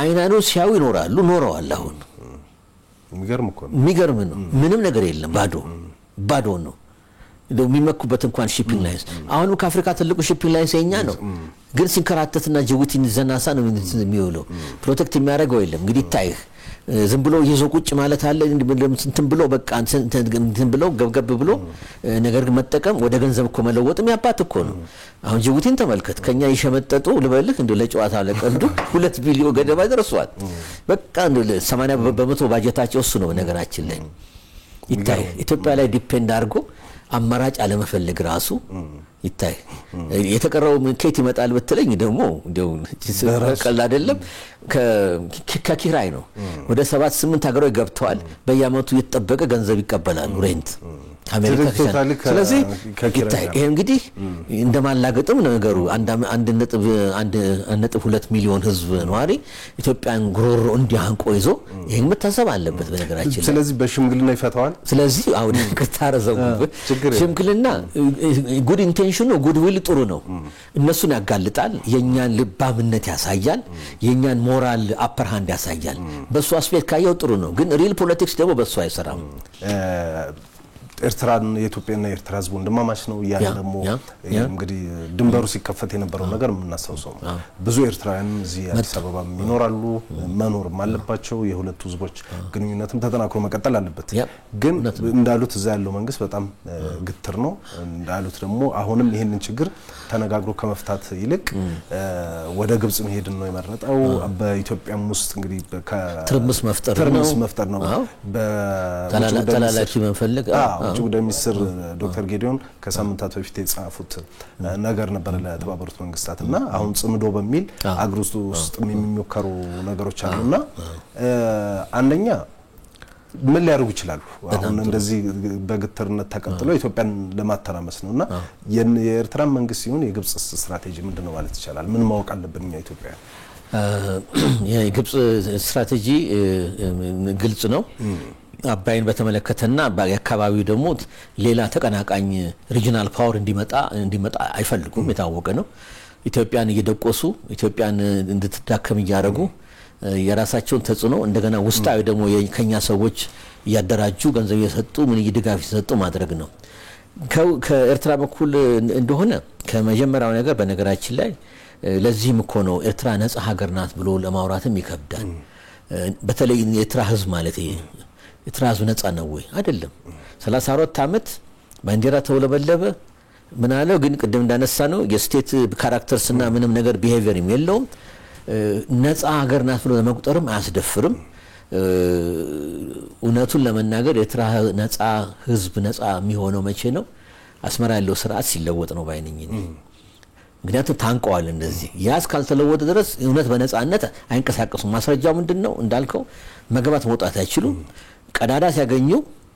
አይናኑ ሲያው ይኖራሉ ኖረዋል አሁን የሚገርም ነው ምንም ነገር የለም ባዶ ነው የሚመኩበት እንኳን ሺፒንግ ላይንስ አሁን ከአፍሪካ ትልቁ ሺፒንግ ላይንስ የኛ ነው ግን ሲንከራተትና ጅቡቲን ዘናሳ ነው የሚውለው ፕሮቴክት የሚያደርገው የለም እንግዲህ ታይህ ዝም ብሎ ይዞ ቁጭ ማለት አለ እንትን ብሎ በቃ እንትን ብሎ ገብገብ ብሎ ነገር ግን መጠቀም ወደ ገንዘብ እኮ መለወጥም ያባት እኮ ነው አሁን ጅቡቲን ተመልከት ከኛ ይሸመጠጡ ልበልህ እንደ ለጨዋታ ለቀልዱ 2 ቢሊዮን ገደማ ደርሷል በቃ 80% ባጀታቸው እሱ ነው ነገራችን ላይ ይታይ ኢትዮጵያ ላይ ዲፔንድ አድርጎ አማራጭ አለመፈለግ ራሱ ይታይ የተቀረው ከየት ይመጣል በተለኝ ደግሞ እንደው ቀላል አይደለም ከኪራይ ነው ወደ 7-8 ሀገሮች ገብተዋል በየአመቱ የተጠበቀ ገንዘብ ይቀበላሉ ሬንት አሜሪካ ስለዚህ ይሄ እንግዲህ እንደማላገጥም ነገሩ 1.2 ሚሊዮን ህዝብ ነዋሪ ኢትዮጵያን ግሮሮ እንዲያንቆ ይዞ ይሄን መታሰብ አለበት በነገራችን ስለዚህ በሽምግልና ይፈታዋል ስለዚህ አሁን ከተራዘው ሽምግልና ጉድ ኢንቴንሽኑ ጉድ ዊል ጥሩ ነው እነሱን ያጋልጣል የኛን ልባምነት ያሳያል የኛን ሞራል አፐር ሃንድ ያሳያል በሱ አስፔክት ካየው ጥሩ ነው ግን ሪል ፖለቲክስ ደግሞ በሱ አይሰራም ኤርትራን የኢትዮጵያና ኤርትራ ህዝብ እንደማማች ነው ያ ደግሞ እንግዲህ ድንበሩ ሲከፈት የነበረው ነገር ምናሳውሰው ብዙ ኤርትራውያን እዚህ አዲስ አበባ ይኖራሉ መኖርም አለባቸው የሁለቱ ህዝቦች ግንኙነትም ተጠናክሮ መቀጠል አለበት ግን እንዳሉት እዛ ያለው መንግስት በጣም ግትር ነው እንዳሉት ደግሞ አሁንም ይሄንን ችግር ተነጋግሮ ከመፍታት ይልቅ ወደ ግብጽ መሄድ ነው የመረጠው በኢትዮጵያም ውስጥ እንግዲህ ትርምስ መፍጠር ነው በተላላኪ መንፈልግ ውጭ ጉዳይ ሚኒስትር ዶክተር ጌዲዮን ከሳምንታት በፊት የጻፉት ነገር ነበር ለተባበሩት መንግስታትና አሁን ጽምዶ በሚል አግሩስ ውስጥ የሚሞከሩ ነገሮች አሉና አንደኛ ምን ሊያደርጉ ይችላሉ አሁን እንደዚህ በግትርነት ተቀጥሎ ኢትዮጵያን ለማተራመስ ነውና የኤርትራ መንግስት ሲሆን የግብጽ ስትራቴጂ ምንድነው ማለት ይችላል ምን ማወቅ አለብን እኛ ኢትዮጵያ የግብጽ ስትራቴጂ ግልጽ ነው አባይን በተመለከተና በአካባቢው ደግሞ ሌላ ተቀናቃኝ ሪጂናል ፓወር እንዲመጣ አይፈልጉም የታወቀ ነው ኢትዮጵያን እየደቆሱ ኢትዮጵያን እንድትዳከም ያያረጉ የራሳቸውን ተጽኖ እንደገና ውስጣዊ ደግሞ የከኛ ሰዎች ያደራጁ ገንዘብ የሰጡ ምን ይድጋፍ ይሰጡ ማድረግ ነው ከኤርትራ በኩል እንደሆነ ከመጀመሪያው ነገር በነገራችን ላይ ለዚህም እኮ ነው ኤርትራ ነፃ ሀገር ናት ብሎ ለማውራትም ይከብዳል በተለይ የኤርትራ ህዝብ ማለት ኤርትራ ህዝብ ነፃ ነው ወይ አይደለም 34 አመት ባንዲራ ተወለበለበ ምን አለው ግን ቅድም እንዳነሳ ነው የስቴት ካራክተርስና ምንም ነገር ቢሄቪየርም የለውም ነፃ ሀገር ናት ብሎ ለመቁጠርም አያስደፍርም እውነቱን ለመናገር ኤርትራ ነፃ ህዝብ ነፃ የሚሆነው መቼ ነው አስመራ ያለው ስርዓት ሲለወጥ ነው ባይነኝ ምክንያቱም ታንቀዋል እንደዚህ ያስ ካልተለወጠ ድረስ እውነት በነፃነት አይንቀሳቀሱም ማስረጃው ምንድነው እንዳልከው መግባት መውጣት አይችሉም ቀዳዳ ሲያገኙ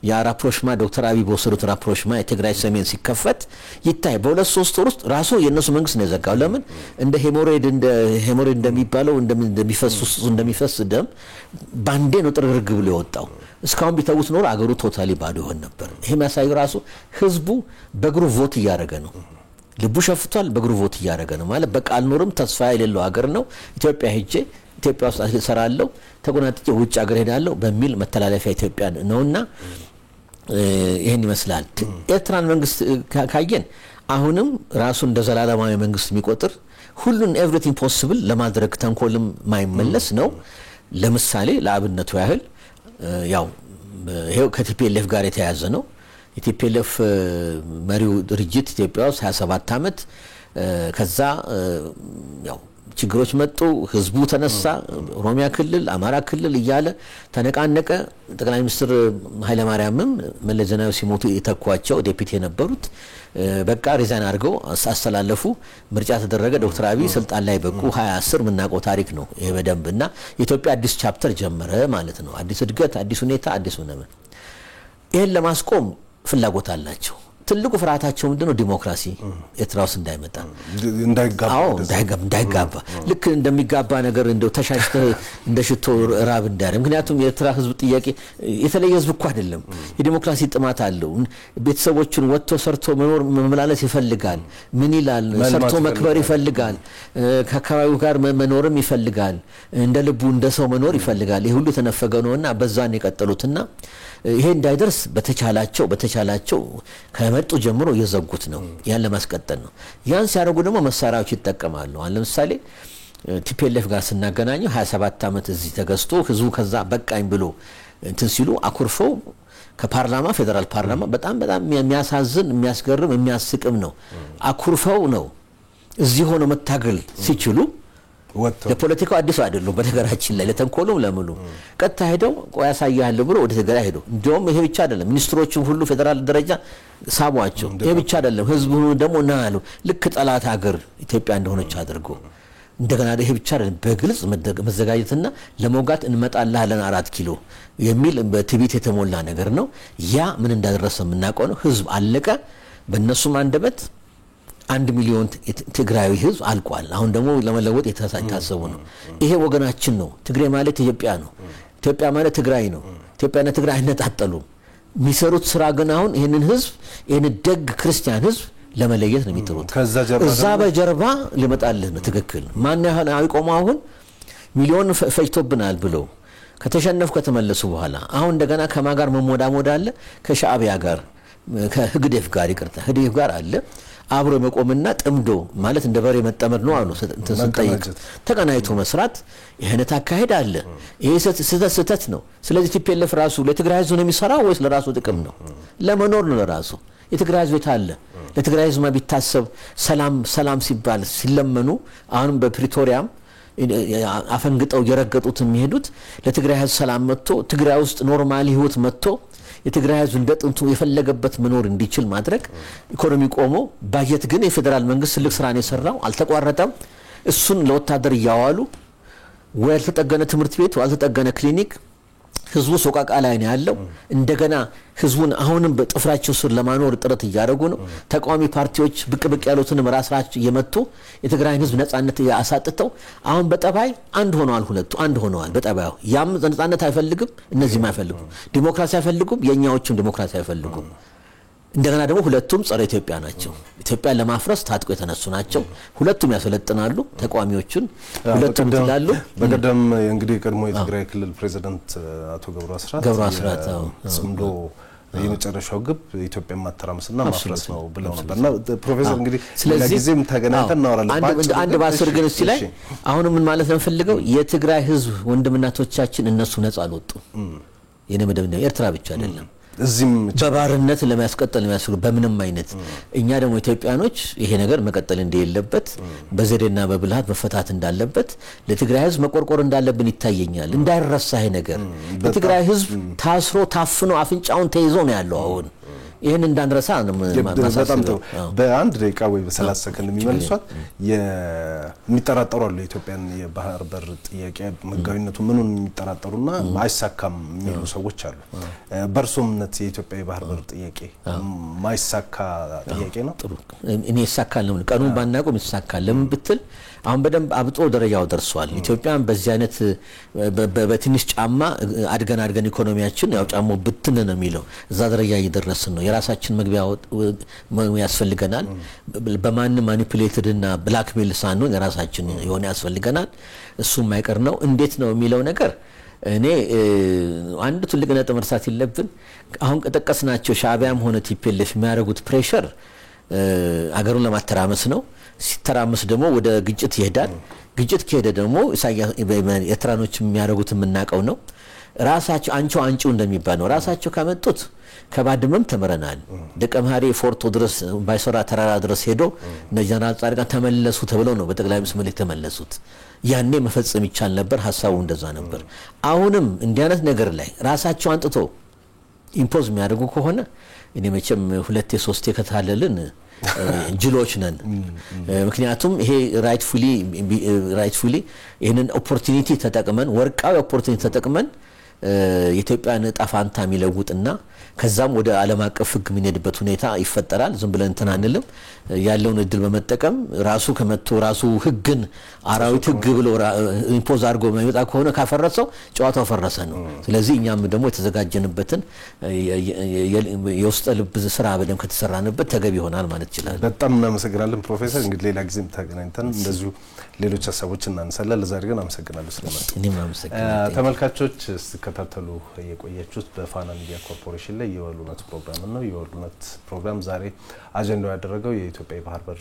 ያራፕሮሽማ ዶክተር አቢ በወሰዱት ራፕሮሽማ የትግራይ ሰሜን ሲከፈት ይታይ በ2-3 ወር ውስጥ ራሱ የነሱ መንግስት ነው የዘጋው ለምን እንደ ሄሞሬድ እንደሚባለው እንደሚፈስ ደም ባንዴ ነው ጥርግርግ ብሎ የወጣው እስካሁን ቢተውት ኖር አገሩ ቶታሊ ባዶ ይሆን ነበር ይሄ ማሳዩ ራሱ ህዝቡ በግሩ ቮት ያረገ ነው ልቡ ሸፍቷል በግሩ ቮት ያረገ ነው ማለት በቃል ኖርም ተስፋ የሌለው ሀገር ነው ኢትዮጵያ ሄጄ ኢትዮጵያ ውስጥ አሰራለሁ ተቆናጥጬ ውጭ ሀገር ሄዳለሁ በሚል መተላለፊያ ኢትዮጵያ ነውና ይሄን ይመስላል ኤርትራን መንግስት ካየን አሁንም ራሱ እንደ ዘላለማዊ መንግስት የሚቆጥር ሁሉን ኤቭሪቲንግ ፖሲብል ለማድረግ ተንኮልም ማይመለስ ነው ለምሳሌ ለአብነቱ ያህል ያው ይሄው ከቲፒኤልኤፍ ጋር የተያዘ ነው የቲፒኤልኤፍ መሪው ድርጅት ኢትዮጵያ ውስጥ 27 አመት ከዛ ያው ችግሮች መጡ ህዝቡ ተነሳ ኦሮሚያ ክልል አማራ ክልል ይያለ ተነቃነቀ ጠቅላይ ሚኒስትር ኃይለ ማርያምም መለዘናው ሲሞቱ የተኳቸው ዴፒቲ የነበሩት በቃ ሪዛይን አድርገው አስተላለፉ ምርጫ ተደረገ ዶክተር አቢ ስልጣን ላይ በቁ 2010 ምናቆ ታሪክ ነው ይሄ በደንብና ኢትዮጵያ አዲስ ቻፕተር ጀመረ ማለት ነው አዲስ እድገት አዲስ ሁኔታ አዲስ ሆነመ ይሄን ለማስቆም ፍላጎት አላቸው ትልቁ ፍራታቸው ምንድነው ዲሞክራሲ ኤርትራ ውስጥ እንዳይጋባ ልክ እንደሚጋባ ነገር እንደው ተሻሽተ እንደሽቶ ራብ እንዳረ ምክንያቱም የኤርትራ ህዝብ ጥያቄ የተለየ ህዝብ እኮ አይደለም የዲሞክራሲ ጥማት አለው ቤተሰቦችን ወጥቶ ሰርቶ መኖር መመላለስ ይፈልጋል ምን ይላል ሰርቶ መክበር ይፈልጋል ከአካባቢው ጋር መኖርም ይፈልጋል እንደ ልቡ እንደ ሰው መኖር ይፈልጋል ይሄ ሁሉ ተነፈገው ነውና በዛን የቀጠሉትና ይሄ እንዳይደርስ በተቻላቸው ከመጡ ጀምሮ የዘጉት ነው ያን ለማስቀጠል ነው ያን ሲያደርጉ ደግሞ መሳሪያዎች ይተከማሉ አሁን ለምሳሌ ቲፒኤልኤፍ ጋር ስናገናኘው 27 ዓመት እዚህ ተገዝቶ ህዝቡ ከዛ በቃኝ ብሎ እንትን ሲሉ አኩርፈው ከፓርላማ ፌደራል ፓርላማ በጣም የሚያሳዝን የሚያስገርም የሚያስቅም ነው። አኩርፈው ነው እዚህ ሆኖ መታገል ሲችሉ ለፖለቲካው አዲስ አይደሉም። በነገራችን ላይ ለተንኮሉም ለምሉ ቀጥታ ሄደው ቆይ ያሳያለሁ ብሎ ወደ ትግራይ ሄደው እንደውም ይሄ ብቻ አይደለም ሚኒስትሮቹም ሁሉ ፌደራል ደረጃ ሳቧቸው። ይሄ ብቻ አይደለም ህዝቡ ደግሞ ናሉ ልክ ጠላት ሀገር ኢትዮጵያ እንደሆነች አድርጎ እንደገና ይሄ ብቻ አይደለም በግልጽ መዘጋጀትና ለሞጋት እንመጣለን 4 ኪሎ የሚል በትቢት የተሞላ ነገር ነው። ያ ምን እንዳደረሰ የምናውቀው ነው። ህዝብ አለቀ። በእነሱም አንደበት 1 ሚሊዮን ትግራዊ ህዝብ አልቋል። አሁን ደግሞ ለመለወጥ የታሰቡ ነው። ይሄ ወገናችን ነው። ትግሬ ማለት ኢትዮጵያ ነው። ኢትዮጵያ ማለት ትግራይ ነው። ኢትዮጵያና ትግራይ አይነጣጠሉም። የሚሰሩት ስራ ግን አሁን ይሄንን ህዝብ ይሄን ደግ ክርስቲያን ህዝብ ለመለየት ነው የሚጥሩት። እዛ በጀርባ ሊመጣልህ ነው። ትክክል ማን ያህል አይቆም አሁን ሚሊዮን ፈጅቶብናል ብሎ ከተሸነፉ ከተመለሱ በኋላ አሁን እንደገና ከማጋር መሞዳሞዳ አለ ከሻዕቢያ ጋር ከህግዴፍ ጋር ይቅርታ ህግዴፍ ጋር አለ አብሮ መቆምና ጥምዶ ማለት እንደ በሬ መጠመድ ነው አሉ ተሰንጠይቅ ተቀናይቶ መስራት ይሄነት አካሄድ አለ። ይሄ ስህተት ነው። ስለዚህ ቲፒኤልኤፍ ራሱ ለትግራይ ህዝብ ነው የሚሰራው ወይስ ለራሱ ጥቅም ነው? ለመኖር ነው ለራሱ። የትግራይ ህዝብ አለ ለትግራይ ህዝብ ቢታሰብ ሰላም ሲባል ሲለመኑ አሁን በፕሪቶሪያም አፈንግጠው የረገጡት የሚሄዱት ለትግራይ ህዝብ ሰላም መጥቶ ትግራይ ውስጥ ኖርማሊ ህይወት መጥቶ የትግራይ ህዝብ እንደጥንቱ የፈለገበት መኖር እንዲችል ማድረግ ኢኮኖሚ ቆሞ ባጀት ግን የፌደራል መንግስት ትልቅ ስራ ነው የሰራው አልተቋረጠም። እሱን ለወታደር ያዋሉ ወይ አልተጠገነ ትምህርት ቤት ወይ አልተጠገነ ክሊኒክ ህዝቡ ሶቃቃ ላይ ነው ያለው። እንደገና ህዝቡን አሁንም በጥፍራቸው ስር ለማኖር ጥረት እያደረጉ ነው። ተቃዋሚ ፓርቲዎች ብቅ ያሉትን ራሳቸው እየመቱ የትግራይ ህዝብ ነጻነት ያሳጥተው አሁን በጠባይ አንድ ሆነዋል። ሁለቱ አንድ ሆነዋል በጠባዩ። ያም ነጻነት አይፈልግም እነዚህም አይፈልጉም። ዲሞክራሲ አይፈልጉም የኛዎቹም ዲሞክራሲ አይፈልጉም። እንደገና ደግሞ ሁለቱም ጸረ ኢትዮጵያ ናቸው። ኢትዮጵያን ለማፍረስ ታጥቆ የተነሱ ናቸው። ሁለቱም ያሰለጥናሉ ተቃዋሚዎቹን ሁለቱም ይላሉ። በቀደም እንግዲህ ቀድሞ የትግራይ ክልል ፕሬዝዳንት አቶ ገብሩ አስራት ጽምዶ የመጨረሻው ግብ ኢትዮጵያ ማተራመስና ማፍረስ ነው ብለው ነበርና ፕሮፌሰር እንግዲህ ለጊዜም ተገናኝተን እናወራለን። አንድ ባስር ግን እስቲ ላይ አሁን ምን ማለት ነው ፈልገው የትግራይ ህዝብ ወንድምናቶቻችን እነሱ ነፃ አልወጡ የኔ መደብ ኤርትራ ብቻ አይደለም እዚህም በባርነት ለማስቀጠል የሚያስፈልጉ በምንም አይነት እኛ ደግሞ ኢትዮጵያኖች ይሄ ነገር መቀጠል እንደሌለበት በዘዴና በብልሃት መፈታት እንዳለበት ለትግራይ ህዝብ መቆርቆር እንዳለብን ይታየኛል። እንዳይረሳ ይሄ ነገር ለትግራይ ህዝብ ታስሮ ታፍኖ አፍንጫውን ተይዞ ነው ያለው አሁን ይሄን እንዳንረሳ ነው በጣም ጥሩ። በአንድ ደቂቃ ወይ በ30 ሰከንድ የሚመልሷት የሚጠራጠሩ አሉ የኢትዮጵያን የባህር በር ጥያቄ መጋዊነቱ ምኑን የሚጠራጠሩና ማይሳካም የሚሉ ሰዎች አሉ። በርሶምነት የኢትዮጵያ የባህር በር ጥያቄ ማይሳካ ጥያቄ ነው? ጥሩ እኔ ይሳካል ነው ቀኑን ባናቆም ይሳካል። ለምን ብትል አሁን በደንብ አብጦ ደረጃው ደርሷል። ኢትዮጵያን በዚህ አይነት በትንሽ ጫማ አድገን ኢኮኖሚያችን ያው ጫማው ብትን ነው የሚለው እዛ ደረጃ እየደረስን ነው። የራሳችን መግቢያ ያስፈልገናል። በማንም ማኒፑሌትድ እና ብላክሜል ሳንሆን የራሳችን የሆነ ያስፈልገናል። እሱም ማይቀር ነው። እንዴት ነው የሚለው ነገር እኔ አንድ ትልቅ ነጥብ መርሳት የለብን። አሁን ከጠቀስናቸው ሻዕቢያም ሆነ ቲፒኤልኤፍ የሚያደርጉት ፕሬሸር አገሩን ለማተራመስ ነው። ሲተራመስ ደግሞ ወደ ግጭት ይሄዳል። ግጭት ከሄደ ደግሞ ኤርትራኖች የሚያደርጉት የምናውቀው ነው። ራሳቸው አንቺው እንደሚባል ነው። ራሳቸው ካመጡት ከባድመም ተመረናል። ደቀ መሐሪ ፎርቶ ድረስ ባይሰራ ተራራ ድረስ ሄዶ ጀነራል ጻድቃን ተመለሱ ተብለው ነው በጠቅላይ ሚኒስትር መልእክት ተመለሱት። ያኔ መፈጸም ይቻል ነበር። ሐሳቡ እንደዛ ነበር። አሁንም እንዲህ አይነት ነገር ላይ ራሳቸው አንጥቶ ኢምፖዝ የሚያደርጉ ከሆነ እኔ መቼም 2-3 ከታለልን ጅሎች ነን። ምክንያቱም ይሄ ራይትፉሊ ይሄንን ኦፖርቹኒቲ ተጠቅመን ወርቃዊ ኦፖርቹኒቲ ተጠቅመን የኢትዮጵያን ጣፋንታ የሚለውጥና ከዛም ወደ ዓለም አቀፍ ህግ የሚነድበት ሁኔታ ይፈጠራል። ዝም ብለን ተናንልም ያለውን እድል በመጠቀም ራሱ ከመጥቶ ራሱ ህግን አራዊት ህግ ብሎ ኢምፖዝ አድርጎ ማይወጣ ከሆነ ካፈረሰው ጨዋታው ፈረሰ ነው። ስለዚህ እኛም ደግሞ የተዘጋጀንበትን የውስጥ ልብ ስራ በደም ከተሰራንበት ተገቢ ይሆናል ማለት ይችላል። በጣም እናመሰግናለን ፕሮፌሰር። እንግዲህ ሌላ ጊዜም ተገናኝተን እንደዚሁ ሌሎች ሀሳቦችን እናነሳለን። ለዛሬ ግን አመሰግናለሁ ስለመጡ። እኔም አመሰግናለሁ። ተመልካቾች ስትከታተሉ የቆያችሁት በፋና ሚዲያ ኮርፖሬሽን ላይ የወሉነት ፕሮግራም ነው። የወሉነት ፕሮግራም ዛሬ አጀንዳው ያደረገው የኢትዮጵያ የባህር በር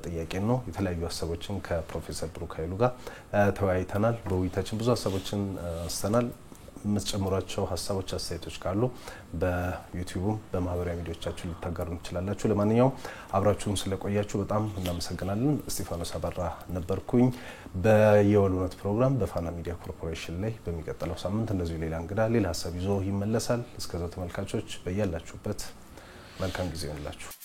ጥያቄ ነው። የተለያዩ ሀሳቦችን ከፕሮፌሰር ብሩክ ኃይሉ ጋር ተወያይተናል። በውይይታችን ብዙ ሀሳቦችን አንስተናል። የምትጨምሯቸው ሀሳቦች አስተያየቶች ካሉ በዩቲዩብ በማህበራዊ ሚዲያዎቻችሁ ልታጋሩ ትችላላችሁ። ለማንኛውም አብራችሁን ስለቆያችሁ በጣም እናመሰግናለን። እስጢፋኖስ አበራ ነበርኩኝ በየወሉነት ፕሮግራም በፋና ሚዲያ ኮርፖሬሽን ላይ። በሚቀጥለው ሳምንት እንደዚሁ ሌላ እንግዳ ሌላ ሀሳብ ይዞ ይመለሳል። እስከዛው ተመልካቾች በያላችሁበት መልካም ጊዜ ይሁንላችሁ።